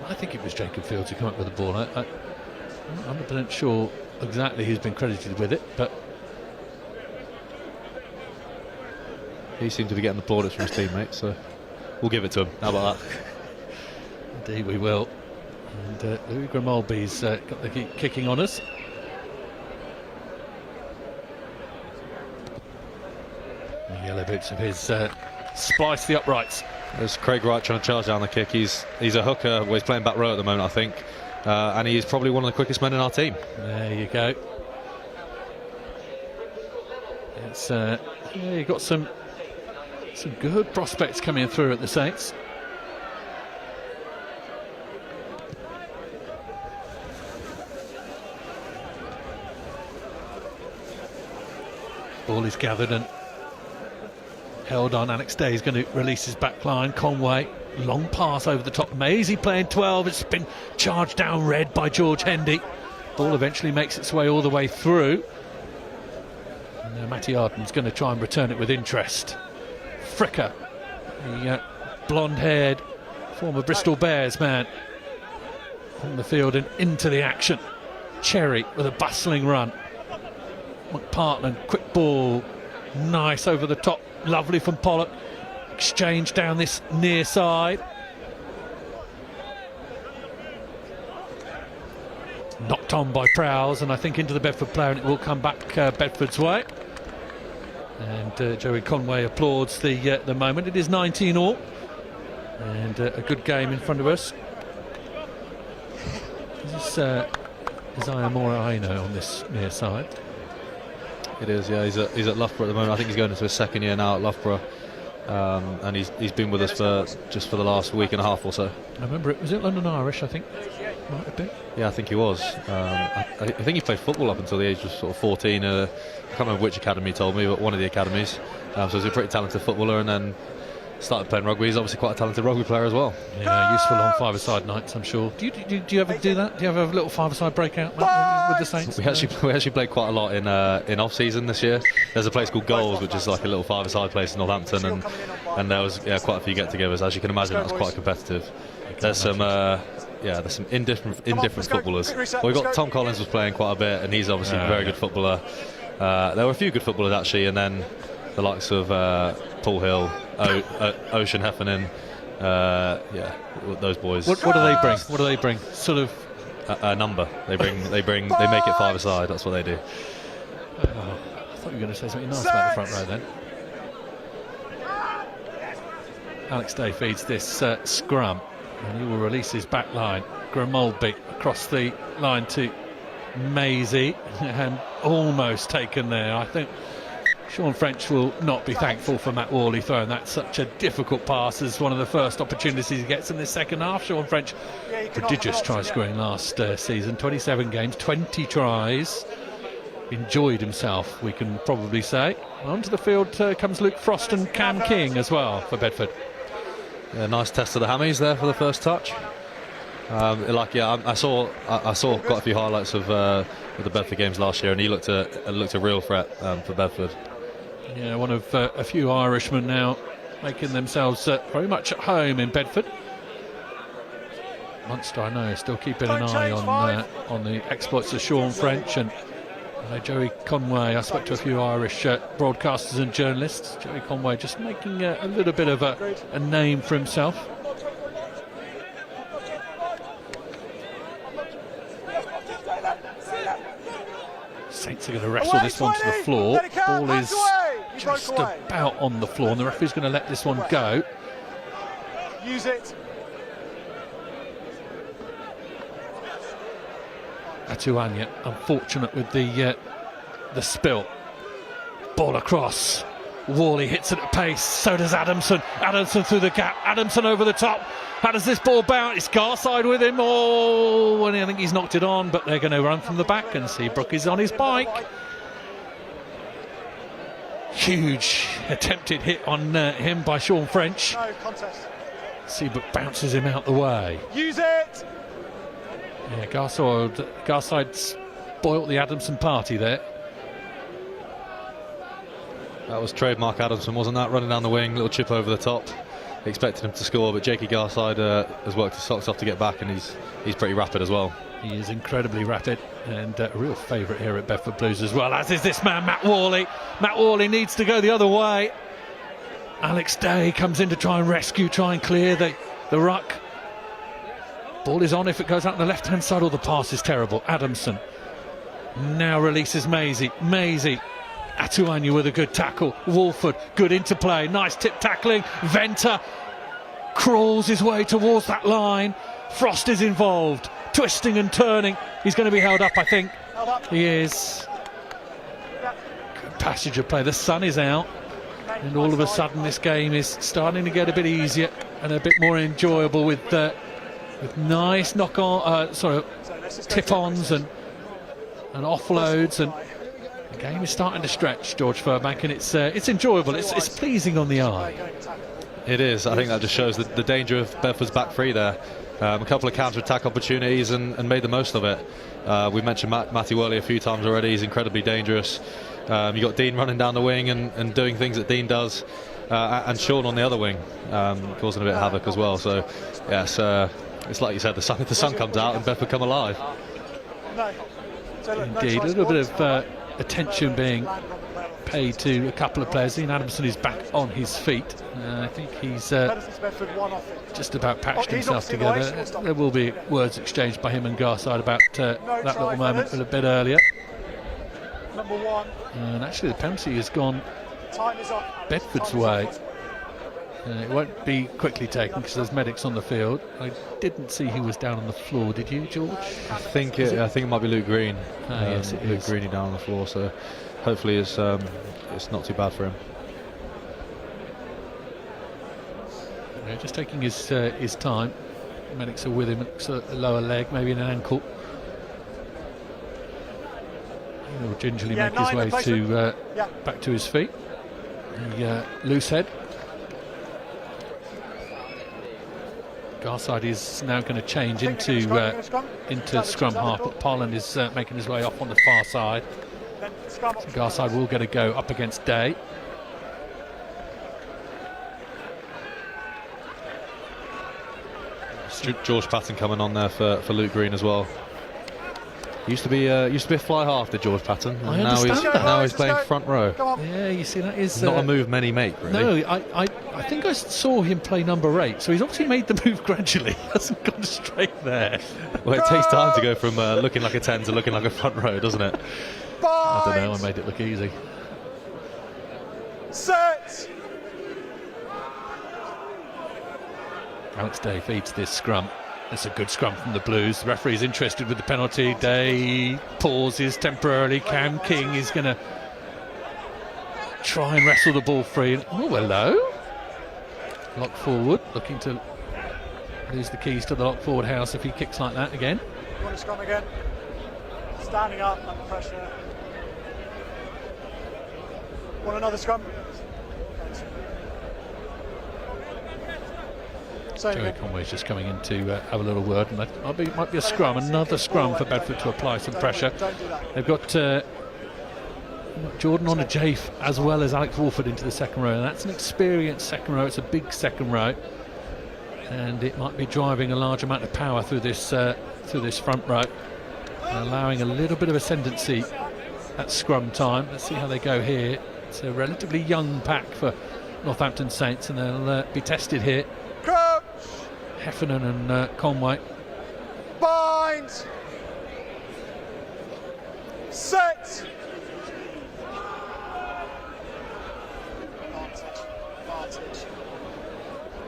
Speaker 1: I think it was Jacob Fields who came up with the ball. I'm not 100% sure exactly who's been credited with it, but
Speaker 2: he seemed to be getting the plaudits from his teammates, so we'll give it to him. How about that?
Speaker 1: Indeed we will. And Louis Grimaldi's got the kicking on us. The yellow boots of his splice the uprights.
Speaker 2: There's Craig Wright trying to charge down the kick. He's a hooker. Well, he's playing back row at the moment, I think, and he's probably one of the quickest men in our team.
Speaker 1: There you go. It's you've got some good prospects coming through at the Saints. Ball is gathered and held on. Alex Day is going to release his back line. Conway, long pass over the top. Maisie playing 12. It's been charged down red by George Hendy. Ball eventually makes its way all the way through. And now Matty Arden's going to try and return it with interest. Fricker, the blonde-haired former Bristol Bears man, on the field and into the action. Cherry with a bustling run. McPartland, quick ball, nice over the top, lovely from Pollock. Exchange down this near side. Knocked on by Prowse, and I think into the Bedford player, and it will come back Bedford's way. And Joey Conway applauds the moment. It is 19-all, and a good game in front of us. This is Ayamora Aino on this near side.
Speaker 2: It is, yeah. He's at Loughborough at the moment. I think he's going into his second year now at Loughborough, and he's been with us for the last week and a half or so.
Speaker 1: I remember was it London Irish? I think might have been.
Speaker 2: Yeah, I think he was. I think he played football up until the age of sort of 14. I can't remember which academy he told me, but one of the academies. So he's a pretty talented footballer, and then started playing rugby. He's obviously quite a talented rugby player as well.
Speaker 1: Yeah, useful on five-a-side nights, I'm sure. Do you ever do that? Do you ever have a little five-a-side breakout with the Saints?
Speaker 2: We actually played quite a lot in off-season this year. There's a place called Goals, which is like a little five-a-side place in Northampton, and there was quite a few get-togethers. As you can imagine, that was quite competitive. There's some indifferent footballers. Well, we've got Tom Collins was playing quite a bit, and he's obviously a very good footballer. There were a few good footballers actually, and then the likes of Paul Hill, Ocean Heffernan, those boys.
Speaker 1: What do they bring? What do they bring? Sort of
Speaker 2: a number. They make it five-a-side. That's what they do.
Speaker 1: I thought you were going to say something nice about the front row then. Alex Day feeds this scrum, and he will release his back line. Grimolby across the line to Maisie, and almost taken there. I think Sean French will not be thankful for Matt Worley throwing that such a difficult pass as one of the first opportunities he gets in this second half. Sean French, prodigious try scoring last season, 27 games, 20 tries. Enjoyed himself, we can probably say. Onto the field comes Luke Frost and Cam King as well for Bedford.
Speaker 2: Yeah, nice test of the hammies there for the first touch. I saw quite a few highlights of the Bedford games last year, and he looked a real threat for Bedford.
Speaker 1: Yeah, one of a few Irishmen now making themselves very much at home in Bedford. Munster, I know, still keeping an eye on the exploits of Sean French and Joey Conway. I spoke to a few Irish broadcasters and journalists. Joey Conway just making a little bit of a name for himself. Saints are going to wrestle this one to the floor. Ball is just about on the floor, and the referee's going to let this one go.
Speaker 3: Use it.
Speaker 1: Atuanya, unfortunate with the spill. Ball across. Worley hits it at pace. So does Adamson. Adamson through the gap. Adamson over the top. How does this ball bounce? It's Garside with him. Oh, and I think he's knocked it on, but they're going to run from the back, and Seabrook is on his bike. Huge attempted hit on him by Sean French.
Speaker 3: No contest.
Speaker 1: Seabrook bounces him out the way.
Speaker 3: Use it.
Speaker 1: Yeah, Garside spoilt the Adamson party there.
Speaker 2: That was trademark Adamson, wasn't that? Running down the wing, little chip over the top. Expected him to score, but Jakey Garside has worked his socks off to get back, and he's pretty rapid as well.
Speaker 1: He is incredibly rapid, and a real favourite here at Bedford Blues as well, as is this man, Matt Worley. Matt Worley needs to go the other way. Alex Day comes in to try and rescue, try and clear the ruck. Ball is on if it goes out on the left-hand side, or the pass is terrible. Adamson now releases Maisie. Atuanya with a good tackle. Walford, good interplay, nice tip tackling. Venter crawls his way towards that line. Frost is involved, twisting and turning. He's going to be held up, I think. He is. Good passage of play. The sun is out, and all of a sudden this game is starting to get a bit easier and a bit more enjoyable with nice knock-on, tip-ons and offloads, and the game is starting to stretch, George Furbank, and it's enjoyable. It's pleasing on the eye.
Speaker 2: It is. I think that just shows the danger of Bedford's back three there. A couple of counter-attack opportunities and made the most of it. We mentioned Matty Worley a few times already. He's incredibly dangerous. You got Dean running down the wing and doing things that Dean does, and Sean on the other wing, causing a bit of havoc as well. So yes, it's like you said, the sun comes out and Bedford come alive.
Speaker 1: Indeed, a little bit of attention being paid to a couple of players. Ian Adamson is back on his feet. I think he's just about patched himself together. There will be words exchanged by him and Garside about that little moment a bit earlier.
Speaker 3: Number 1.
Speaker 1: And actually the penalty has gone
Speaker 3: Time is up.
Speaker 1: Bedford's way. It won't be quickly taken because there's medics on the field. I didn't see who was down on the floor, did you, George?
Speaker 2: I think it might be Luke Green.
Speaker 1: Yes, it
Speaker 2: Luke
Speaker 1: is.
Speaker 2: Greeny down on the floor, so hopefully it's not too bad for him.
Speaker 1: Yeah, just taking his time. Medics are with him. It's a lower leg, maybe an ankle. He'll gingerly make his way to back to his feet. The loose head. Garside is now going to change into scrum half, but Parland is making his way off on the far side. So Garside will get a go up against Day.
Speaker 2: George Patton coming on there for Luke Green as well. Used to be a fly half, the George Patton, and now he's playing front row.
Speaker 1: Yeah, you see, that is
Speaker 2: not a move many make, really.
Speaker 1: No, I think I saw him play number 8, so he's obviously made the move gradually. He hasn't gone straight there.
Speaker 2: Well, it takes time to go from looking like a 10 to looking like a front row, doesn't it?
Speaker 1: I don't know, I made it look easy.
Speaker 3: Set.
Speaker 1: Alex Day feeds this scrum. It's a good scrum from the Blues. The referee's interested with the penalty. Day pauses temporarily. Cam King is going to try and wrestle the ball free. Oh, hello. Lock forward, looking to lose the keys to the lock forward house if he kicks like that again.
Speaker 3: You want to scrum again? Standing up under pressure. Want another scrum?
Speaker 1: Joey Conway's just coming in to have a little word, and that might be a scrum, another scrum for Bedford to apply some pressure. They've got Jordan on a Jafe as well as Alex Wolford into the second row, and that's an experienced second row. It's a big second row, and it might be driving a large amount of power through this front row, allowing a little bit of ascendancy at scrum time. Let's see how they go here. It's a relatively young pack for Northampton Saints, and they'll be tested here. Heffernan and Conway.
Speaker 3: Bind. Set.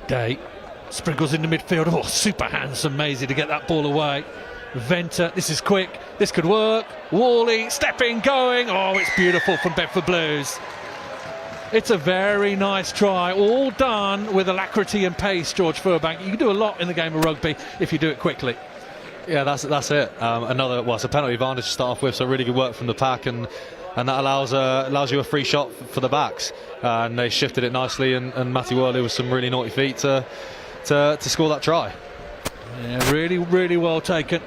Speaker 1: Day sprinkles into midfield. Oh, super handsome Maisie to get that ball away. Venter, this is quick, this could work. Worley stepping, going. Oh, it's beautiful from Bedford Blues. It's a very nice try, all done with alacrity and pace, George Furbank. You can do a lot in the game of rugby if you do it quickly.
Speaker 2: Yeah, that's it. It's a penalty advantage to start off with, so really good work from the pack, and that allows you a free shot for the backs. And they shifted it nicely, and Matty Worley with some really naughty feet to score that try.
Speaker 1: Yeah, really, really well taken.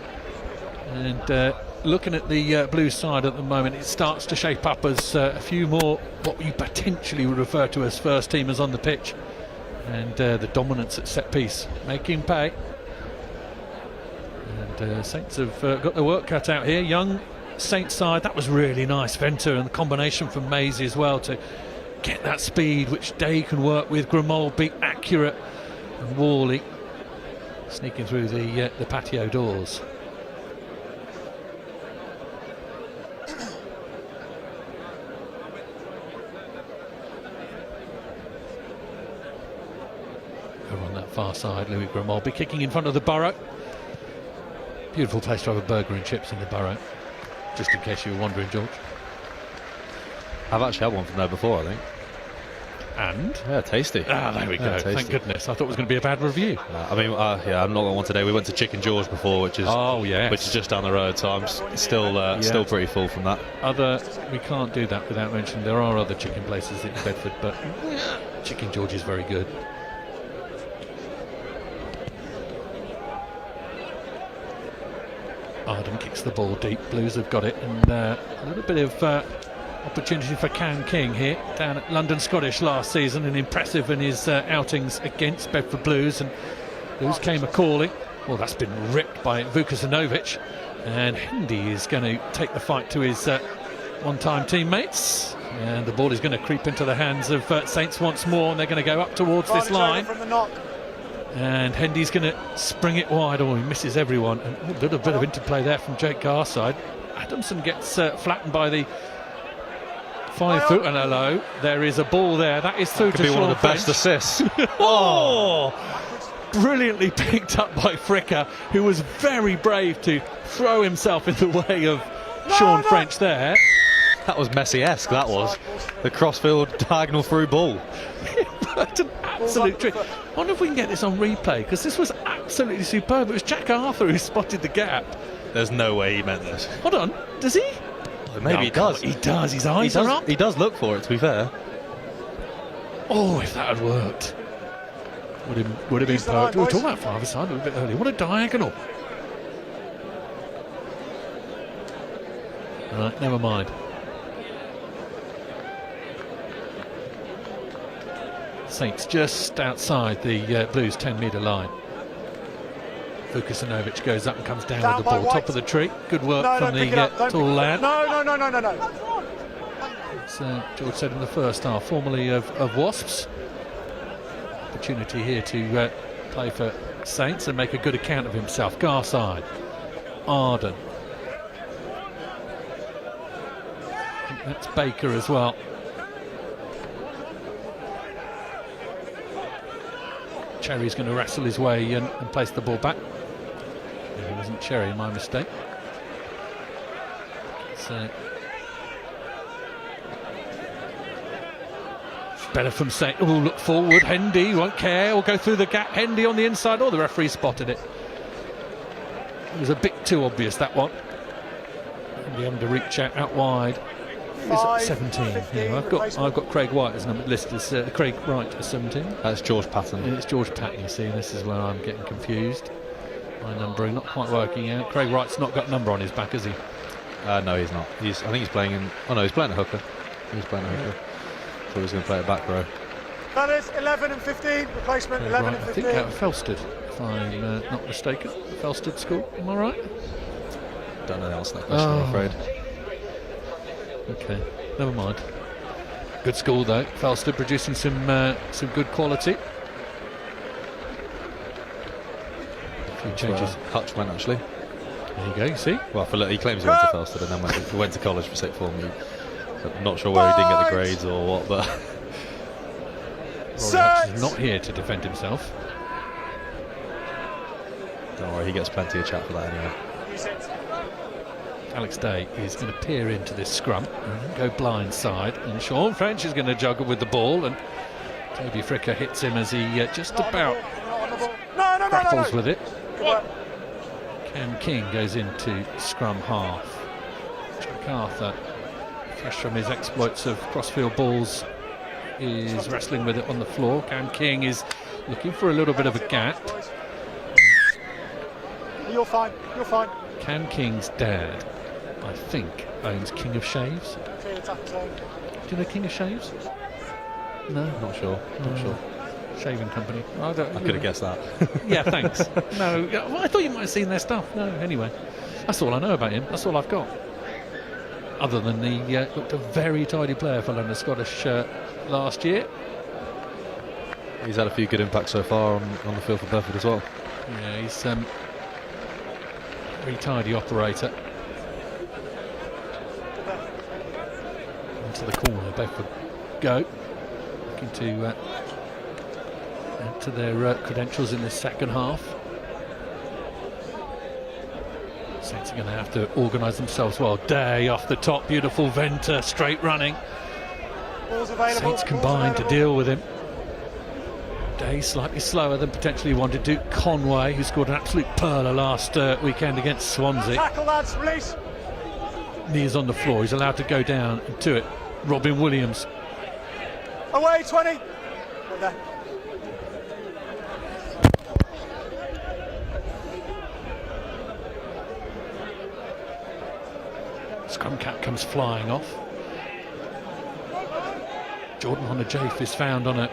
Speaker 1: And looking at the Blues side at the moment, it starts to shape up as a few more what you potentially would refer to as first teamers on the pitch, and the dominance at set piece making pay. And Saints have got their work cut out here. Young Saints side, that was really nice. Venter and the combination from Maisie as well to get that speed which Day can work with. Grimold be accurate, and Worley sneaking through the patio doors. Over on that far side, Louis Grimold be kicking in front of the Borough. Beautiful place to have a burger and chips in the Borough, just in case you were wondering, George.
Speaker 2: I've actually had one from there before, I think.
Speaker 1: And?
Speaker 2: Yeah, tasty.
Speaker 1: Ah, there we go.
Speaker 2: Yeah,
Speaker 1: Thank goodness. I thought it was going to be a bad review.
Speaker 2: I'm not got one today. We went to Chicken George before, which is just down the road, so I'm still pretty full from that.
Speaker 1: We can't do that without mentioning there are other chicken places in Bedford, but Chicken George is very good. Arden kicks the ball deep. Blues have got it, and a little bit of opportunity for Cam King here down at London Scottish last season, and impressive in his outings against Bedford Blues, and Blues came a-calling. Well, that's been ripped by Vukasinovic, and Hendy is going to take the fight to his one-time teammates. And the ball is going to creep into the hands of Saints once more, and they're going to go up towards this line.
Speaker 3: From the knock.
Speaker 1: And Hendy's going to spring it wide. Oh, he misses everyone. And a little bit of interplay there from Jake Garside. Adamson gets flattened by the 5-foot, and hello, there is a ball there. That is through to
Speaker 2: Be one of the
Speaker 1: French.
Speaker 2: best assists.
Speaker 1: Oh! Brilliantly picked up by Fricker, who was very brave to throw himself in the way of Sean French there.
Speaker 2: That was Messi-esque, that was. The crossfield diagonal through ball.
Speaker 1: It's an absolute trick. I wonder if we can get this on replay, because this was absolutely superb. It was Jack Arthur who spotted the gap.
Speaker 2: There's no way he meant this.
Speaker 1: Hold on, does he?
Speaker 2: Maybe he does.
Speaker 1: He does, his eyes are up.
Speaker 2: He does look for it, to be fair.
Speaker 1: Oh, if that had worked. Would have been perfect. We were talking about five-a-side a little bit earlier. What a diagonal. Right, never mind. Saints just outside the Blues 10-metre line. Vukasinovic goes up and comes down with the ball. Top of the tree. Good work from the tall lad.
Speaker 3: No.
Speaker 1: As George said in the first half, formerly of Wasps. Opportunity here to play for Saints and make a good account of himself. Garside. Arden. I think that's Baker as well. Cherry's going to wrestle his way and place the ball back. It wasn't Cherry, my mistake. So better from Saint. Oh, look forward. Hendy won't care. Will go through the gap. Hendy on the inside. Oh, the referee spotted it. It was a bit too obvious, that one. Hendy having to reach out wide. Is it 17? Yeah, I've got Craig White as number listed as Craig Wright as 17.
Speaker 2: That's George Patton.
Speaker 1: And it's George Patton, you see, and this is where I'm getting confused. My numbering not quite working out. Craig Wright's not got a number on his back, has he?
Speaker 2: No, he's not. I think he's playing in. Oh no, he's playing a hooker. He's playing a hooker. Thought he was going to play a back row.
Speaker 3: That is 11 and 15. Replacement 11 and 15.
Speaker 1: I think Felsted, if I'm not mistaken. Felsted School, am I right?
Speaker 2: Don't know the answer to that question, I'm afraid.
Speaker 1: Okay, never mind. Good school though. Felsted producing some good quality. A few changes.
Speaker 2: Hutch went actually.
Speaker 1: There you go. You see.
Speaker 2: Well, he claims he went to Felsted and then went to college for sixth form. I'm not sure where he didn't get the grades or what, but
Speaker 1: Rory Hutch is not here to defend himself.
Speaker 2: Don't worry, he gets plenty of chat for that anyway.
Speaker 1: Alex Day is going to peer into this scrum and go blind side, and Sean French is going to juggle with the ball, and Toby Fricker hits him as he just about grapples with it. Cam King goes into scrum half. Jack Arthur, fresh from his exploits of crossfield balls, is wrestling with it on the floor. Cam King is looking for a little bit of a gap.
Speaker 3: You're fine.
Speaker 1: Cam King's dad, I think, owns King of Shaves. Do you know King of Shaves? No,
Speaker 2: not sure.
Speaker 1: Shaving company.
Speaker 2: I could have guessed that.
Speaker 1: Yeah, thanks. No, well, I thought you might have seen their stuff. No, anyway, that's all I know about him. That's all I've got. Other than he looked a very tidy player for London Scottish last year.
Speaker 2: He's had a few good impacts so far on the field for Bedford as well.
Speaker 1: Yeah, he's very tidy operator. Into the corner, Bedford go. Looking to add to their credentials in the second half. Saints are going to have to organise themselves well. Day off the top, beautiful Venter, straight running. Saints combined to deal with him. Day slightly slower than potentially wanted to. Conway, who scored an absolute perler last weekend against Swansea.
Speaker 3: Tackle, lads, release.
Speaker 1: Knee is on the floor, he's allowed to go down to it. Robin Williams.
Speaker 3: Away, 20.
Speaker 1: Scrum cap comes flying off. Jordan Honor-Jafe is found on a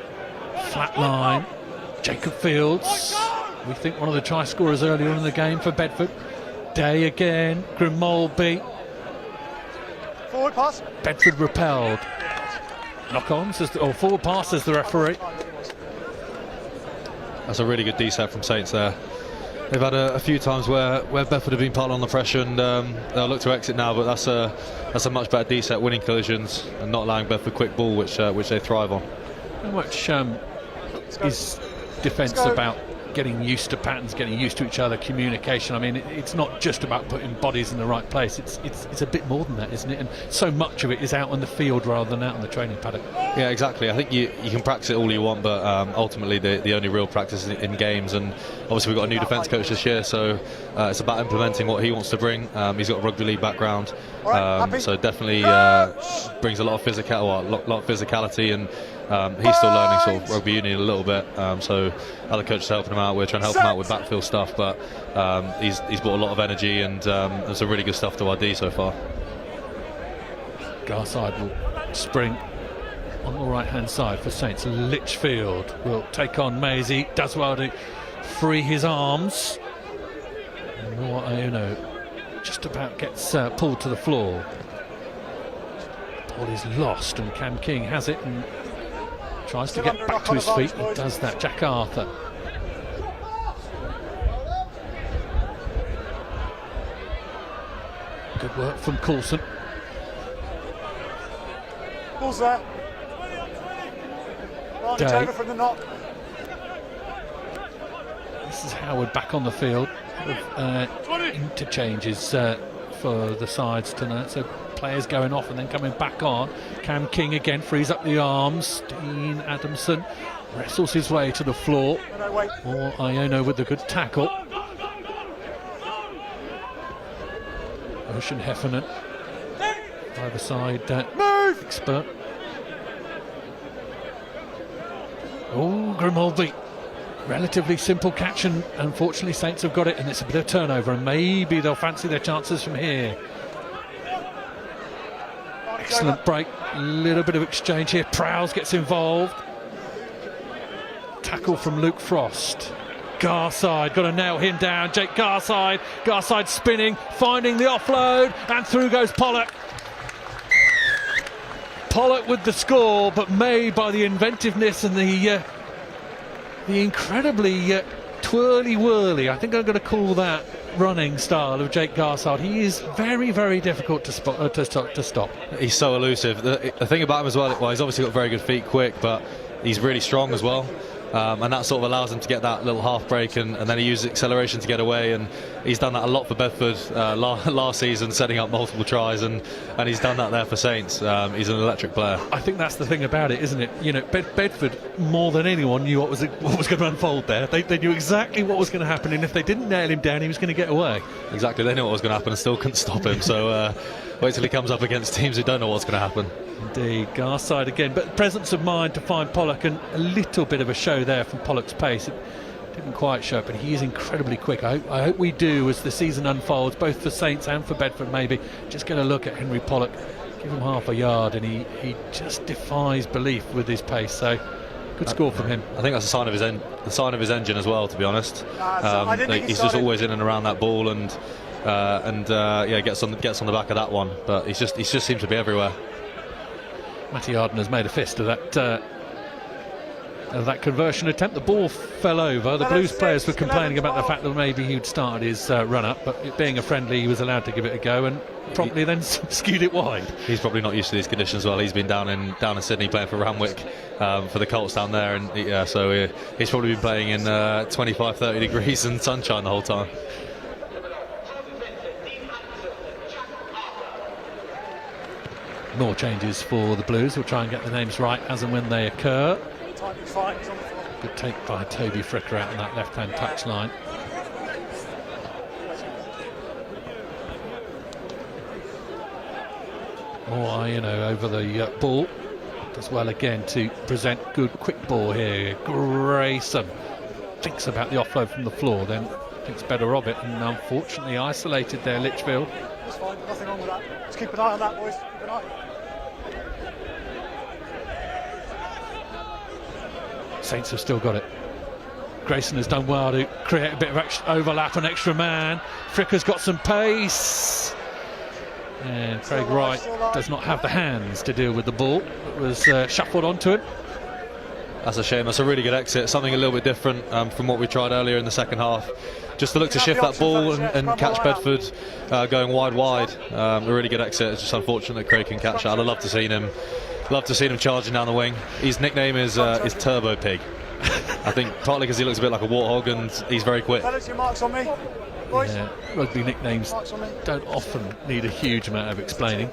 Speaker 1: flat line. Jacob Fields, we think one of the try scorers earlier in the game for Bedford. Day again, Grimolby.
Speaker 3: Forward pass.
Speaker 1: Bedford repelled. Knock-ons, or forward pass as the referee.
Speaker 2: That's a really good D-set from Saints there. They've had a few times where Bedford have been part on the pressure, and they'll look to exit now, but that's a much better D-set, winning collisions and not allowing Bedford quick ball, which they thrive on.
Speaker 1: How much is defence about getting used to patterns, getting used to each other, communication? I mean, it's not just about putting bodies in the right place. It's a bit more than that, isn't it? And so much of it is out on the field rather than out on the training paddock.
Speaker 2: Yeah, exactly. I think you can practice it all you want, but ultimately the only real practice is in games. And obviously we've got a new defence coach this year, so it's about implementing what he wants to bring. He's got a rugby league background, so definitely brings a lot of physicality, and he's still learning sort of rugby union a little bit. So other coaches are helping him out. We're trying to help him out with backfield stuff, but he's brought a lot of energy and some really good stuff to our D so far. Garside
Speaker 1: will spring on the right hand side for Saints. Litchfield will take on Maisie, does well to free his arms. Iono just about gets pulled to the floor. Ball is lost and Cam King has it and tries to get back to his feet. He does that. Jack Arthur. Good work from Coulson.
Speaker 3: Ball's there. Over from the knock.
Speaker 1: This is Howard back on the field. Interchanges for the sides tonight. So players going off and then coming back on. Cam King again frees up the arms. Dean Adamson wrestles his way to the floor. Or Iono with the good tackle. Ocean Heffernan. Either side expert. Oh, Grimaldi. Relatively simple catch, and unfortunately Saints have got it, and it's a bit of turnover, and maybe they'll fancy their chances from here. Excellent break, a little bit of exchange here. Prowse gets involved. Tackle from Luke Frost. Garside, got to nail him down. Jake Garside. Garside spinning, finding the offload, and through goes Pollock. Pollock with the score, but made by the inventiveness and the incredibly twirly-whirly, I think I'm going to call that, running style of Jake Garside. He is very, very difficult to stop.
Speaker 2: He's so elusive. The thing about him as well, he's obviously got very good feet, quick, but he's really strong as well. And that sort of allows him to get that little half break, and then he uses acceleration to get away, and he's done that a lot for Bedford last season, setting up multiple tries, and he's done that there for Saints. He's an electric player.
Speaker 1: I think that's the thing about it, isn't it? You know, Bedford more than anyone knew what was going to unfold there. They knew exactly what was going to happen, and if they didn't nail him down, he was going to get away. Exactly,
Speaker 2: they knew what was going to happen and still couldn't stop him. So wait till he comes up against teams who don't know what's going to happen.
Speaker 1: Indeed, Garside again, but presence of mind to find Pollock, and a little bit of a show there from Pollock's pace. It didn't quite show, but he is incredibly quick. I hope we do, as the season unfolds, both for Saints and for Bedford maybe, just get a look at Henry Pollock, give him half a yard, and he just defies belief with his pace. So good score from him.
Speaker 2: I think that's a sign of his engine as well, to be honest. He's just always in and around that ball, and gets on the back of that one, but he just seems to be everywhere.
Speaker 1: Matty Arden has made a fist of that conversion attempt. The ball fell over. The Blues players were complaining about the fact that maybe he'd started his run-up, but it being a friendly, he was allowed to give it a go, and promptly then skewed it wide. He's
Speaker 2: probably not used to these conditions as well. He's been down in Sydney playing for Randwick for the Colts down there, and so he's probably been playing in 25-30 degrees and sunshine the whole time.
Speaker 1: More changes for the Blues. We'll try and get the names right as and when they occur. Good take by Toby Fricker out on that left-hand touchline. More Iono over the ball. Does well again to present good quick ball here. Grayson thinks about the offload from the floor, then thinks better of it, and unfortunately isolated there, Litchfield.
Speaker 3: That's fine, nothing wrong with that. Just keep an eye on that, boys. Keep an eye.
Speaker 1: Saints have still got it. Grayson has done well to create a bit of overlap, an extra man. Fricker's got some pace. And Craig Wright does not have the hands to deal with the ball. It was shuffled onto him.
Speaker 2: That's a shame. That's a really good exit. Something a little bit different from what we tried earlier in the second half. Just to look to shift that ball and catch Bedford going wide. A really good exit. It's just unfortunate that Craig can catch that. I'd have loved to seen him. Love to see him charging down the wing. His nickname is Turbo Pig. I think partly because he looks a bit like a warthog and he's very quick.
Speaker 3: Your marks on me. Boys.
Speaker 1: Yeah, rugby nicknames don't often need a huge amount of explaining.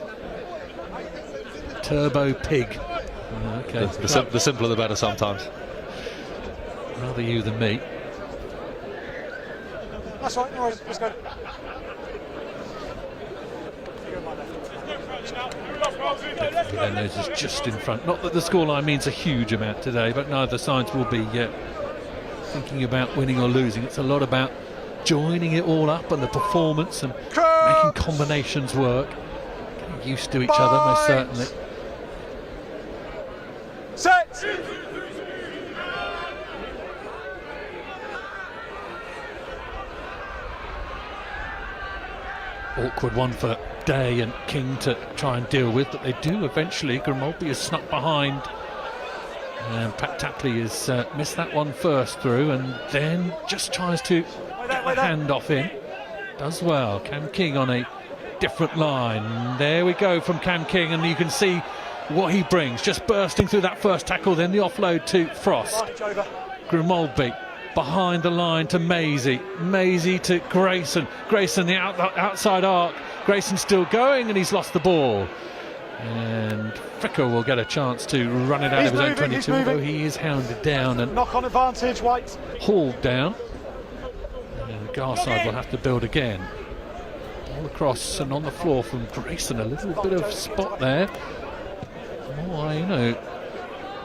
Speaker 1: Turbo Pig. Okay.
Speaker 2: The simpler the better sometimes.
Speaker 1: Rather you than me.
Speaker 3: That's right, no worries, let's go.
Speaker 1: Bedford is just in front. Not that the scoreline means a huge amount today, but neither sides will be thinking about winning or losing. It's a lot about joining it all up and the performance and making combinations work. Getting used to each other, most certainly.
Speaker 3: Set!
Speaker 1: Awkward one for Day and King to try and deal with, but they do eventually. Grimaldi is snuck behind, and Pat Tapley has missed that one first through, and then just tries to get the hand off him. Does well. Cam King on a different line. There we go from Cam King, and you can see what he brings, just bursting through that first tackle, then the offload to Frost. Grimaldi behind the line to Maisie to Grayson the outside arc. Grayson still going, and he's lost the ball, and Fricker will get a chance to run it out of his own 22, although he is hounded down and
Speaker 3: knock on advantage, White
Speaker 1: hauled down, and Garside will have to build again. All across and on the floor from Grayson. A little bit of spot there. More,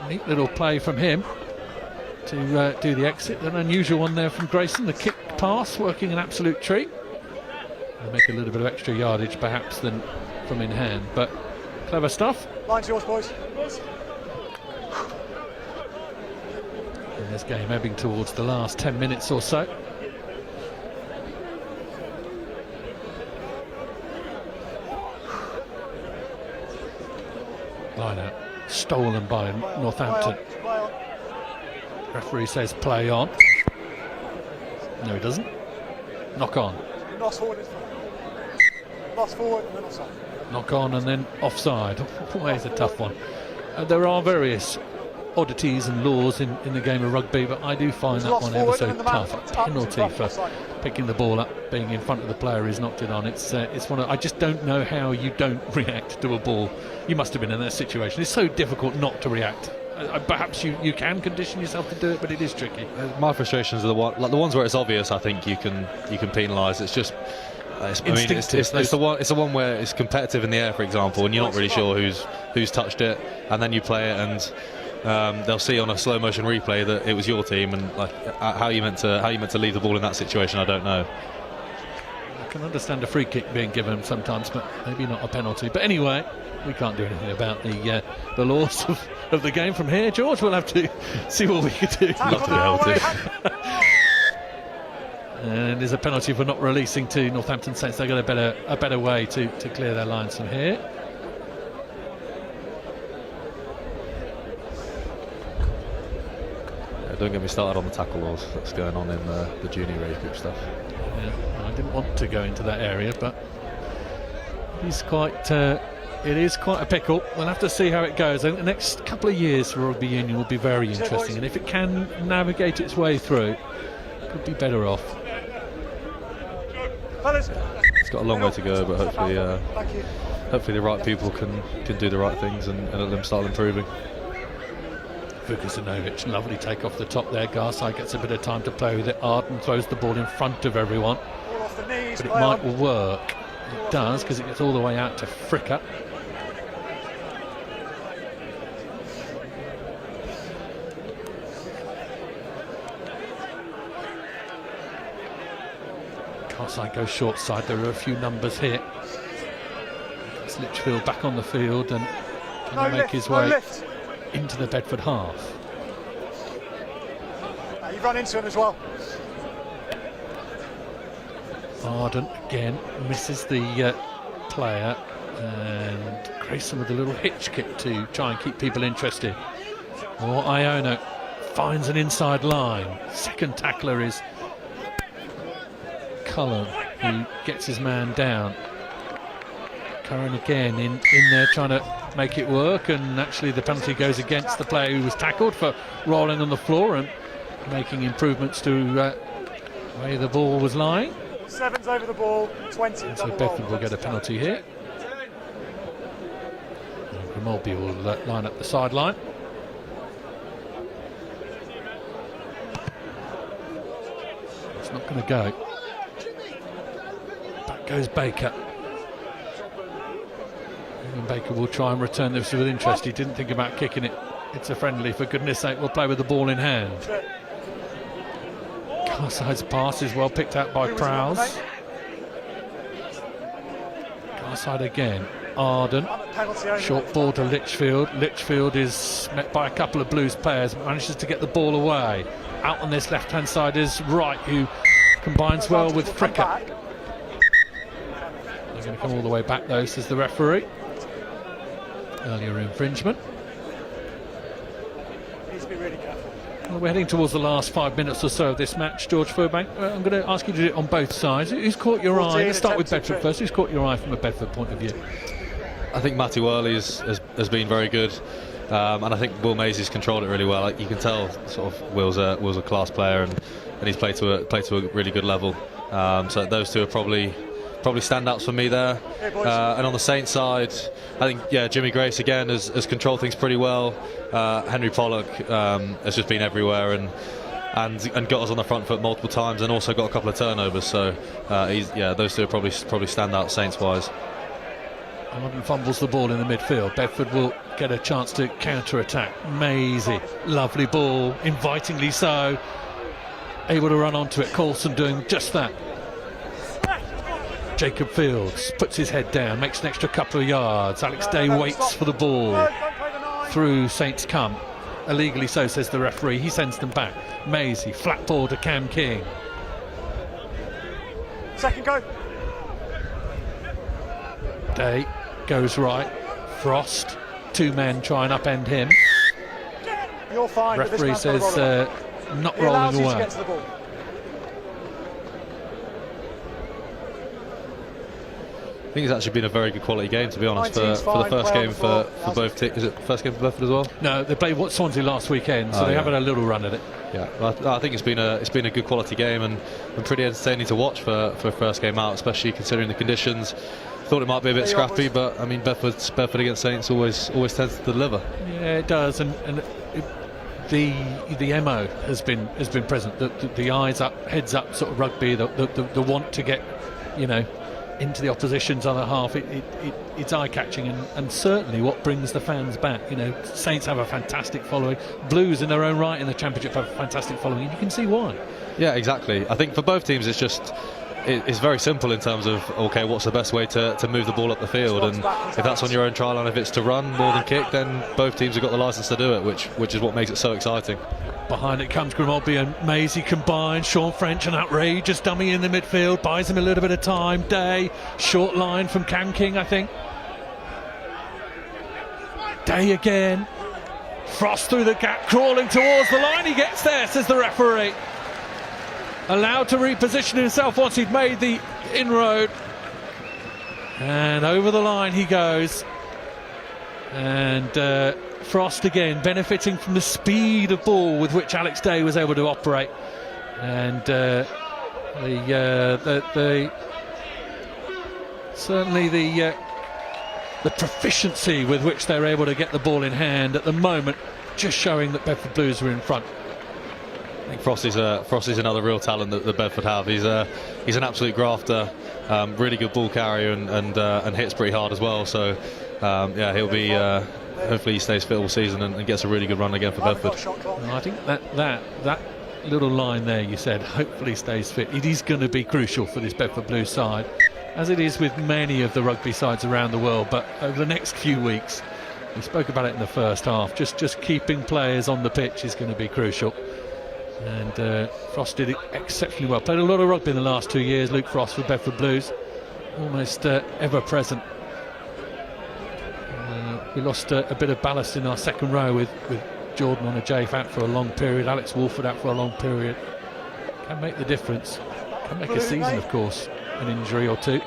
Speaker 1: neat little play from him to do the exit. An unusual one there from Grayson. The kick pass working an absolute treat. They'll make a little bit of extra yardage perhaps than from in hand, but clever stuff.
Speaker 3: Line's yours, boys.
Speaker 1: And this game ebbing towards the last 10 minutes or so. Line out stolen by Northampton. Referee says play on. No, he doesn't. Knock on.
Speaker 3: Lost forward and then offside.
Speaker 1: Knock on and then offside. Always a tough one. There are various oddities and laws in the game of rugby, but I do find that one ever so tough. A penalty for picking the ball up, being in front of the player who's knocked it on. It's one of, I just don't know how you don't react to a ball. You must have been in that situation. It's so difficult not to react. Perhaps you can condition yourself to do it, but it is tricky.
Speaker 2: My frustrations are the ones where it's obvious. I think you can penalise. It's just. It's the one where it's competitive in the air, for example, and you're not really sure who's touched it, and then you play it, and they'll see on a slow motion replay that it was your team, and like how you meant to leave the ball in that situation, I don't know.
Speaker 1: I can understand a free kick being given sometimes, but maybe not a penalty. But anyway, we can't do anything about the laws of the game from here. George, we'll have to see what we can do.
Speaker 2: Love to be able to.
Speaker 1: And there's a penalty for not releasing to Northampton Saints. They've got a better way to clear their lines from here.
Speaker 2: Yeah, don't get me started on the tackle laws that's going on in the junior age group stuff.
Speaker 1: Yeah, I didn't want to go into that area, but it is quite a pickle. We'll have to see how it goes. I think the next couple of years for rugby union will be very interesting, and if it can navigate its way through, it could be better off.
Speaker 2: It's got a long way to go, but hopefully the right people can do the right things and let them start improving.
Speaker 1: Vukasinovic, lovely take off the top there. Garside gets a bit of time to play with it. Arden throws the ball in front of everyone, but it might work. It does, because it gets all the way out to Fricker. Garside goes short side. There are a few numbers here. It's Litchfield back on the field and can he make his way into the Bedford half.
Speaker 3: You've run into him as well.
Speaker 1: Arden again misses the player. And Grayson with a little hitch kick to try and keep people interested. Or Iona finds an inside line. Second tackler is Cullen, who gets his man down. Curran again in there trying to make it work, and actually the penalty goes against the player who was tackled for rolling on the floor and making improvements to where the ball was lying.
Speaker 3: 7's over the ball, 20.
Speaker 1: And so Bedford will get a penalty here. And Grimaldi will line up the sideline. It's not going to go. Back goes Baker. And Baker will try and return this with interest. He didn't think about kicking it. It's a friendly, for goodness sake. We'll play with the ball in hand. Carside's pass is well picked out by Prowse. Carside again. Arden. Short ball to Litchfield. Litchfield is met by a couple of Blues players. Manages to get the ball away. Out on this left-hand side is Wright, who combines well with Fricker. They're going to come all the way back, though, says the referee. Earlier infringement.
Speaker 3: Needs to be really careful.
Speaker 1: Well, we're heading towards the last 5 minutes or so of this match, George Furbank. I'm going to ask you to do it on both sides. Who's caught your eye? Let's start with Bedford first. Who's caught your eye from a Bedford point of view?
Speaker 2: I think Matty Worley has been very good, and I think Will Maisie's controlled it really well. Like, you can tell, sort of, Will's a class player, and he's played to a really good level. So those two are probably standouts for me there. And on the Saints side, I think Jimmy Grace again has controlled things pretty well. Henry Pollock has just been everywhere and got us on the front foot multiple times, and also got a couple of turnovers. So those two are probably standouts Saints wise.
Speaker 1: Arden fumbles the ball in the midfield. Bedford will get a chance to counter-attack. Maisie, lovely ball, invitingly so. Able to run onto it. Coulson doing just that. Jacob Fields puts his head down, makes an extra couple of yards. Alex Day waits for the ball. Through Saints come. Illegally so, says the referee. He sends them back. Maisie, flat ball to Cam King.
Speaker 3: Second go.
Speaker 1: Day goes right. Frost, two men try and upend him.
Speaker 3: You're fine.
Speaker 1: Referee says not
Speaker 3: He allows
Speaker 1: rolling
Speaker 3: you to
Speaker 1: away.
Speaker 3: get to the ball.
Speaker 2: I think it's actually been a very good quality game, to be honest, for the first game for both teams. Is it the first game for Bedford as well?
Speaker 1: No, they played Swansea last weekend, so they have had a little run at it.
Speaker 2: Yeah, I think it's been a good quality game and pretty entertaining to watch for a first game out, especially considering the conditions. Thought it might be a bit scrappy, but I mean Bedford against Saints always tends to deliver.
Speaker 1: Yeah, it does, and the MO has been present. The eyes up, heads up, sort of rugby. The want to get, into the opposition's other half. It's eye-catching, and certainly what brings the fans back. Saints have a fantastic following. Blues in their own right in the Championship have a fantastic following, and you can see why. Yeah,
Speaker 2: exactly. I think for both teams it's very simple in terms of, okay, what's the best way to move the ball up the field, and if that's on your own try line, if it's to run more than kick, then both teams have got the licence to do it, which is what makes it so exciting.
Speaker 1: Behind it comes Grimaldi and Maisie combined. Sean French, an outrageous dummy in the midfield, buys him a little bit of time. Day, short line from Cam King, I think. Day again. Frost through the gap, crawling towards the line. He gets there, says the referee. Allowed to reposition himself once he'd made the inroad. And over the line he goes. And Frost again benefiting from the speed of ball with which Alex Day was able to operate, and certainly the proficiency with which they're able to get the ball in hand at the moment, just showing that Bedford Blues are in front.
Speaker 2: I think Frosty's another real talent that Bedford have. He's an absolute grafter, really good ball carrier, and hits pretty hard as well. So he'll be. Hopefully he stays fit all season and gets a really good run again for Bedford.
Speaker 1: I think that little line there you said, hopefully stays fit, it is going to be crucial for this Bedford Blues side, as it is with many of the rugby sides around the world. But over the next few weeks, we spoke about it in the first half, just keeping players on the pitch is going to be crucial. And Frost did it exceptionally well. Played a lot of rugby in the last 2 years, Luke Frost, with Bedford Blues, almost ever present We lost a bit of ballast in our second row with Jordan on a Jafe out for a long period, Alex Wolford out for a long period. Can make the difference. Can make a season, of course, an injury or two.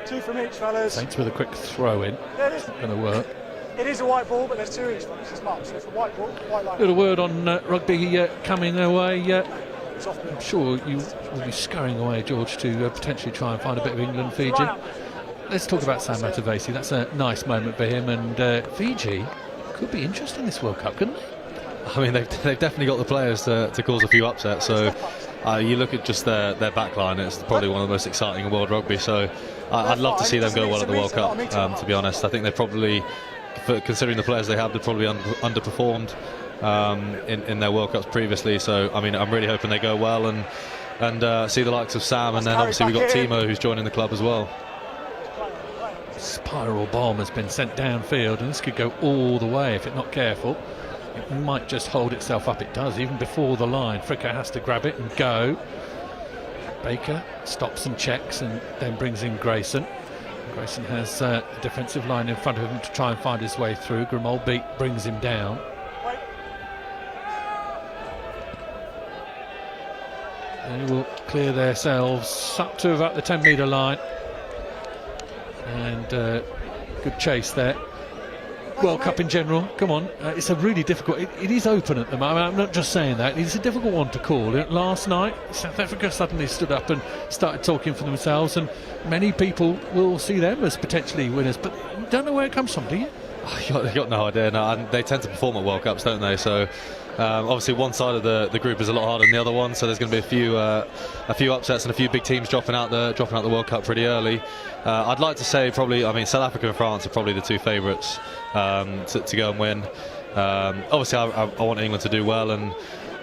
Speaker 3: 2 from each, fellas.
Speaker 1: Saints with a quick throw in.
Speaker 3: There it is.
Speaker 1: Going to work.
Speaker 3: It is a white ball, but there's 2 each, fellas. It's marked, so it's a white ball, white line.
Speaker 1: Little word on rugby coming away.
Speaker 3: It's off.
Speaker 1: I'm sure you will be scurrying away, George, to potentially try and find a bit of England, Fiji. Let's talk about Sam Matavesi. That's a nice moment for him, and Fiji could be interesting this World Cup, couldn't they?
Speaker 2: I mean, they've definitely got the players to cause a few upsets. So you look at just their backline, it's probably one of the most exciting in world rugby. So I'd love to see them go well at the World Cup, to be honest. I think they probably, considering the players they have, they've probably underperformed in their World Cups previously. So, I mean, I'm really hoping they go well and see the likes of Sam. And then obviously we've got Timo, who's joining the club as well.
Speaker 1: Spiral bomb has been sent downfield, and this could go all the way if it's not careful. It might just hold itself up. It does, even before the line. Fricker has to grab it and go. Baker stops and checks and then brings in Grayson. Grayson has a defensive line in front of him to try and find his way through. Grimald brings him down. They will clear themselves up to about the 10-metre line. And good chase there. World Cup in general, come on, it's a really difficult, it is open at the moment. I'm not just saying that, it's a difficult one to call. Last night South Africa suddenly stood up and started talking for themselves, and many people will see them as potentially winners, but you don't know where it comes from, do you?
Speaker 2: You got no idea. No, and they tend to perform at World Cups, don't they? So obviously one side of the group is a lot harder than the other one, so there's going to be a few upsets and a few big teams dropping out the World Cup pretty early. I'd like to say probably, I mean, South Africa and France are probably the 2 favourites to go and win. Obviously I want England to do well, and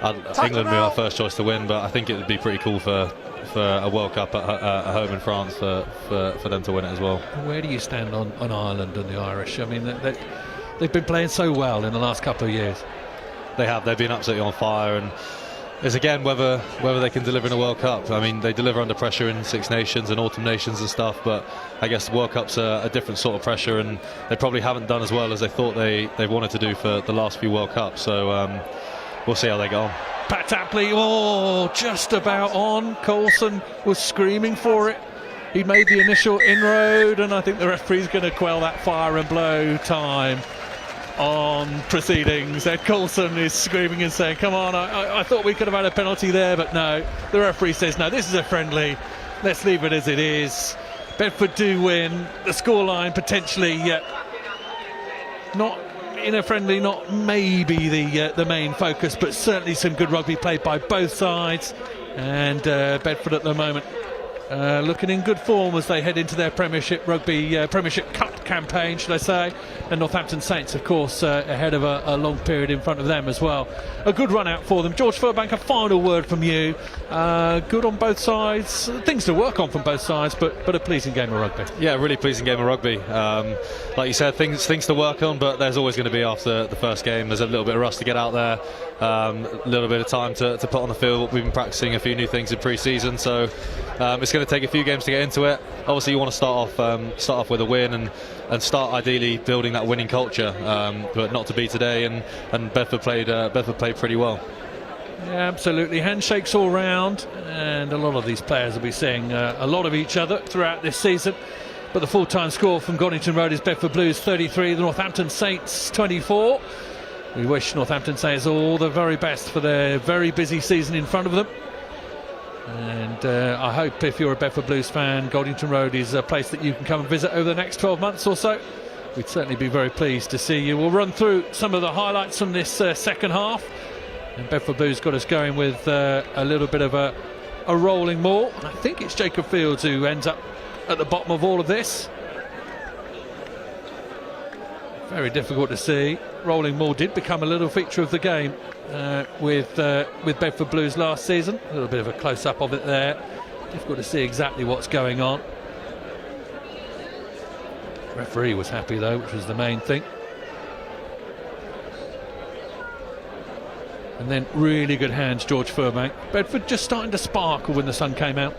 Speaker 2: England would be our first choice to win, but I think it would be pretty cool for a World Cup at home in France for them to win it as well.
Speaker 1: Where do you stand on Ireland and the Irish? I mean, they've been playing so well in the last couple of years.
Speaker 2: They've been absolutely on fire, and it's again whether they can deliver in a World Cup. I mean, they deliver under pressure in Six Nations and Autumn Nations and stuff, but I guess World Cup's a different sort of pressure, and they probably haven't done as well as they thought they wanted to do for the last few World Cups. So we'll see how they go on.
Speaker 1: Pat Tapley, just about on. Coulson was screaming for it. He made the initial inroad, and I think the referee's going to quell that fire and blow time on proceedings. Ed Coulson is screaming and saying, come on, I thought we could have had a penalty there, but no. The referee says, no, this is a friendly. Let's leave it as it is. Bedford do win. The scoreline potentially not in a friendly, not maybe the main focus, but certainly some good rugby played by both sides. And Bedford at the moment looking in good form as they head into their Premiership Cup campaign, should I say. And Northampton Saints, of course, ahead of a long period in front of them as well. A good run out for them. George Furbank, a final word from you. Good on both sides. Things to work on from both sides, but a pleasing game of rugby.
Speaker 2: Yeah, really pleasing game of rugby. Like you said, things to work on, but there's always going to be after the first game. There's a little bit of rust to get out there, a little bit of time to put on the field. We've been practicing a few new things in pre-season, so it's going to take a few games to get into it. Obviously, you want to start off with a win and start ideally building that winning culture, but not to be today. And Bedford played pretty well.
Speaker 1: Yeah, absolutely. Handshakes all round, and a lot of these players will be seeing a lot of each other throughout this season. But the full-time score from Goddington Road is Bedford Blues 33, the Northampton Saints 24. We wish Northampton Saints all the very best for their very busy season in front of them. And I hope if you're a Bedford Blues fan, Goddington Road is a place that you can come and visit over the next 12 months or so. We'd certainly be very pleased to see you. We'll run through some of the highlights from this second half. And Bedford Blues got us going with a little bit of a rolling maul. And I think it's Jacob Fields who ends up at the bottom of all of this. Very difficult to see. Rolling maul did become a little feature of the game with Bedford Blues last season. A little bit of a close-up of it there. Difficult to see exactly what's going on. Referee was happy though, which was the main thing. And then really good hands, George Furbank. Bedford just starting to sparkle when the sun came out.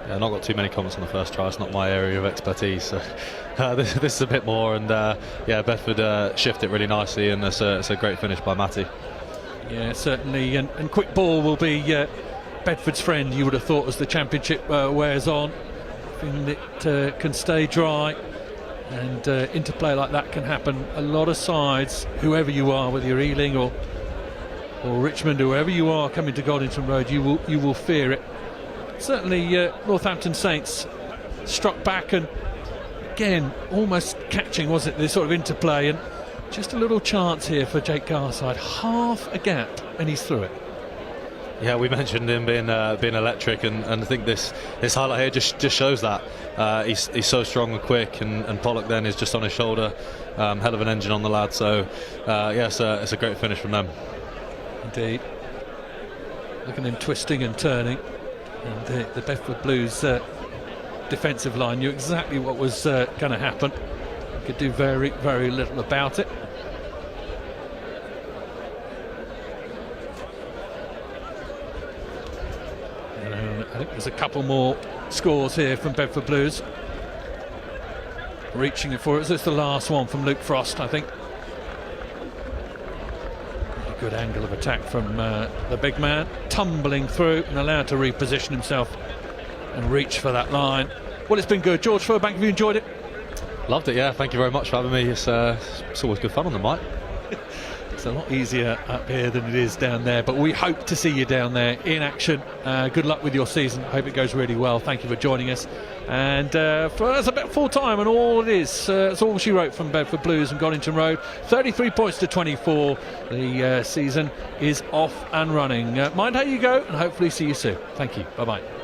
Speaker 2: Yeah, not got too many comments on the first try. It's not my area of expertise. So, this is a bit more, and yeah, Bedford shift it really nicely, and it's a great finish by Matty.
Speaker 1: Yeah, certainly, and quick ball will be Bedford's friend, you would have thought, as the championship wears on. Thing that can stay dry, and interplay like that can happen. A lot of sides, whoever you are, whether you're Ealing or Richmond, whoever you are coming to Goddington Road, you will fear it. Certainly Northampton Saints struck back, and again almost catching, wasn't it, this sort of interplay, and just a little chance here for Jake Garside. Half a gap and he's through it.
Speaker 2: Yeah, we mentioned him being electric, and I think this highlight here just shows that. He's so strong and quick, and Pollock then is just on his shoulder. Hell of an engine on the lad, so yeah, it's a great finish from them.
Speaker 1: Indeed. Look at him twisting and turning, and the Bedford Blues defensive line knew exactly what was going to happen. Could do very, very little about it. I think there's a couple more scores here from Bedford Blues. Reaching it for us. It's the last one from Luke Frost, I think. A good angle of attack from the big man, tumbling through and allowed to reposition himself and reach for that line. Well, it's been good. George Furbank, have you enjoyed it?
Speaker 2: Loved it, yeah. Thank you very much for having me. It's always good fun on the mic.
Speaker 1: It's a lot easier up here than it is down there, but we hope to see you down there in action. Good luck with your season. Hope it goes really well. Thank you for joining us. And for us, about full time, and all it is, it's all she wrote from Bedford Blues and Goddington Road. 33 points to 24. The season is off and running. Mind how you go, and hopefully see you soon. Thank you. Bye bye.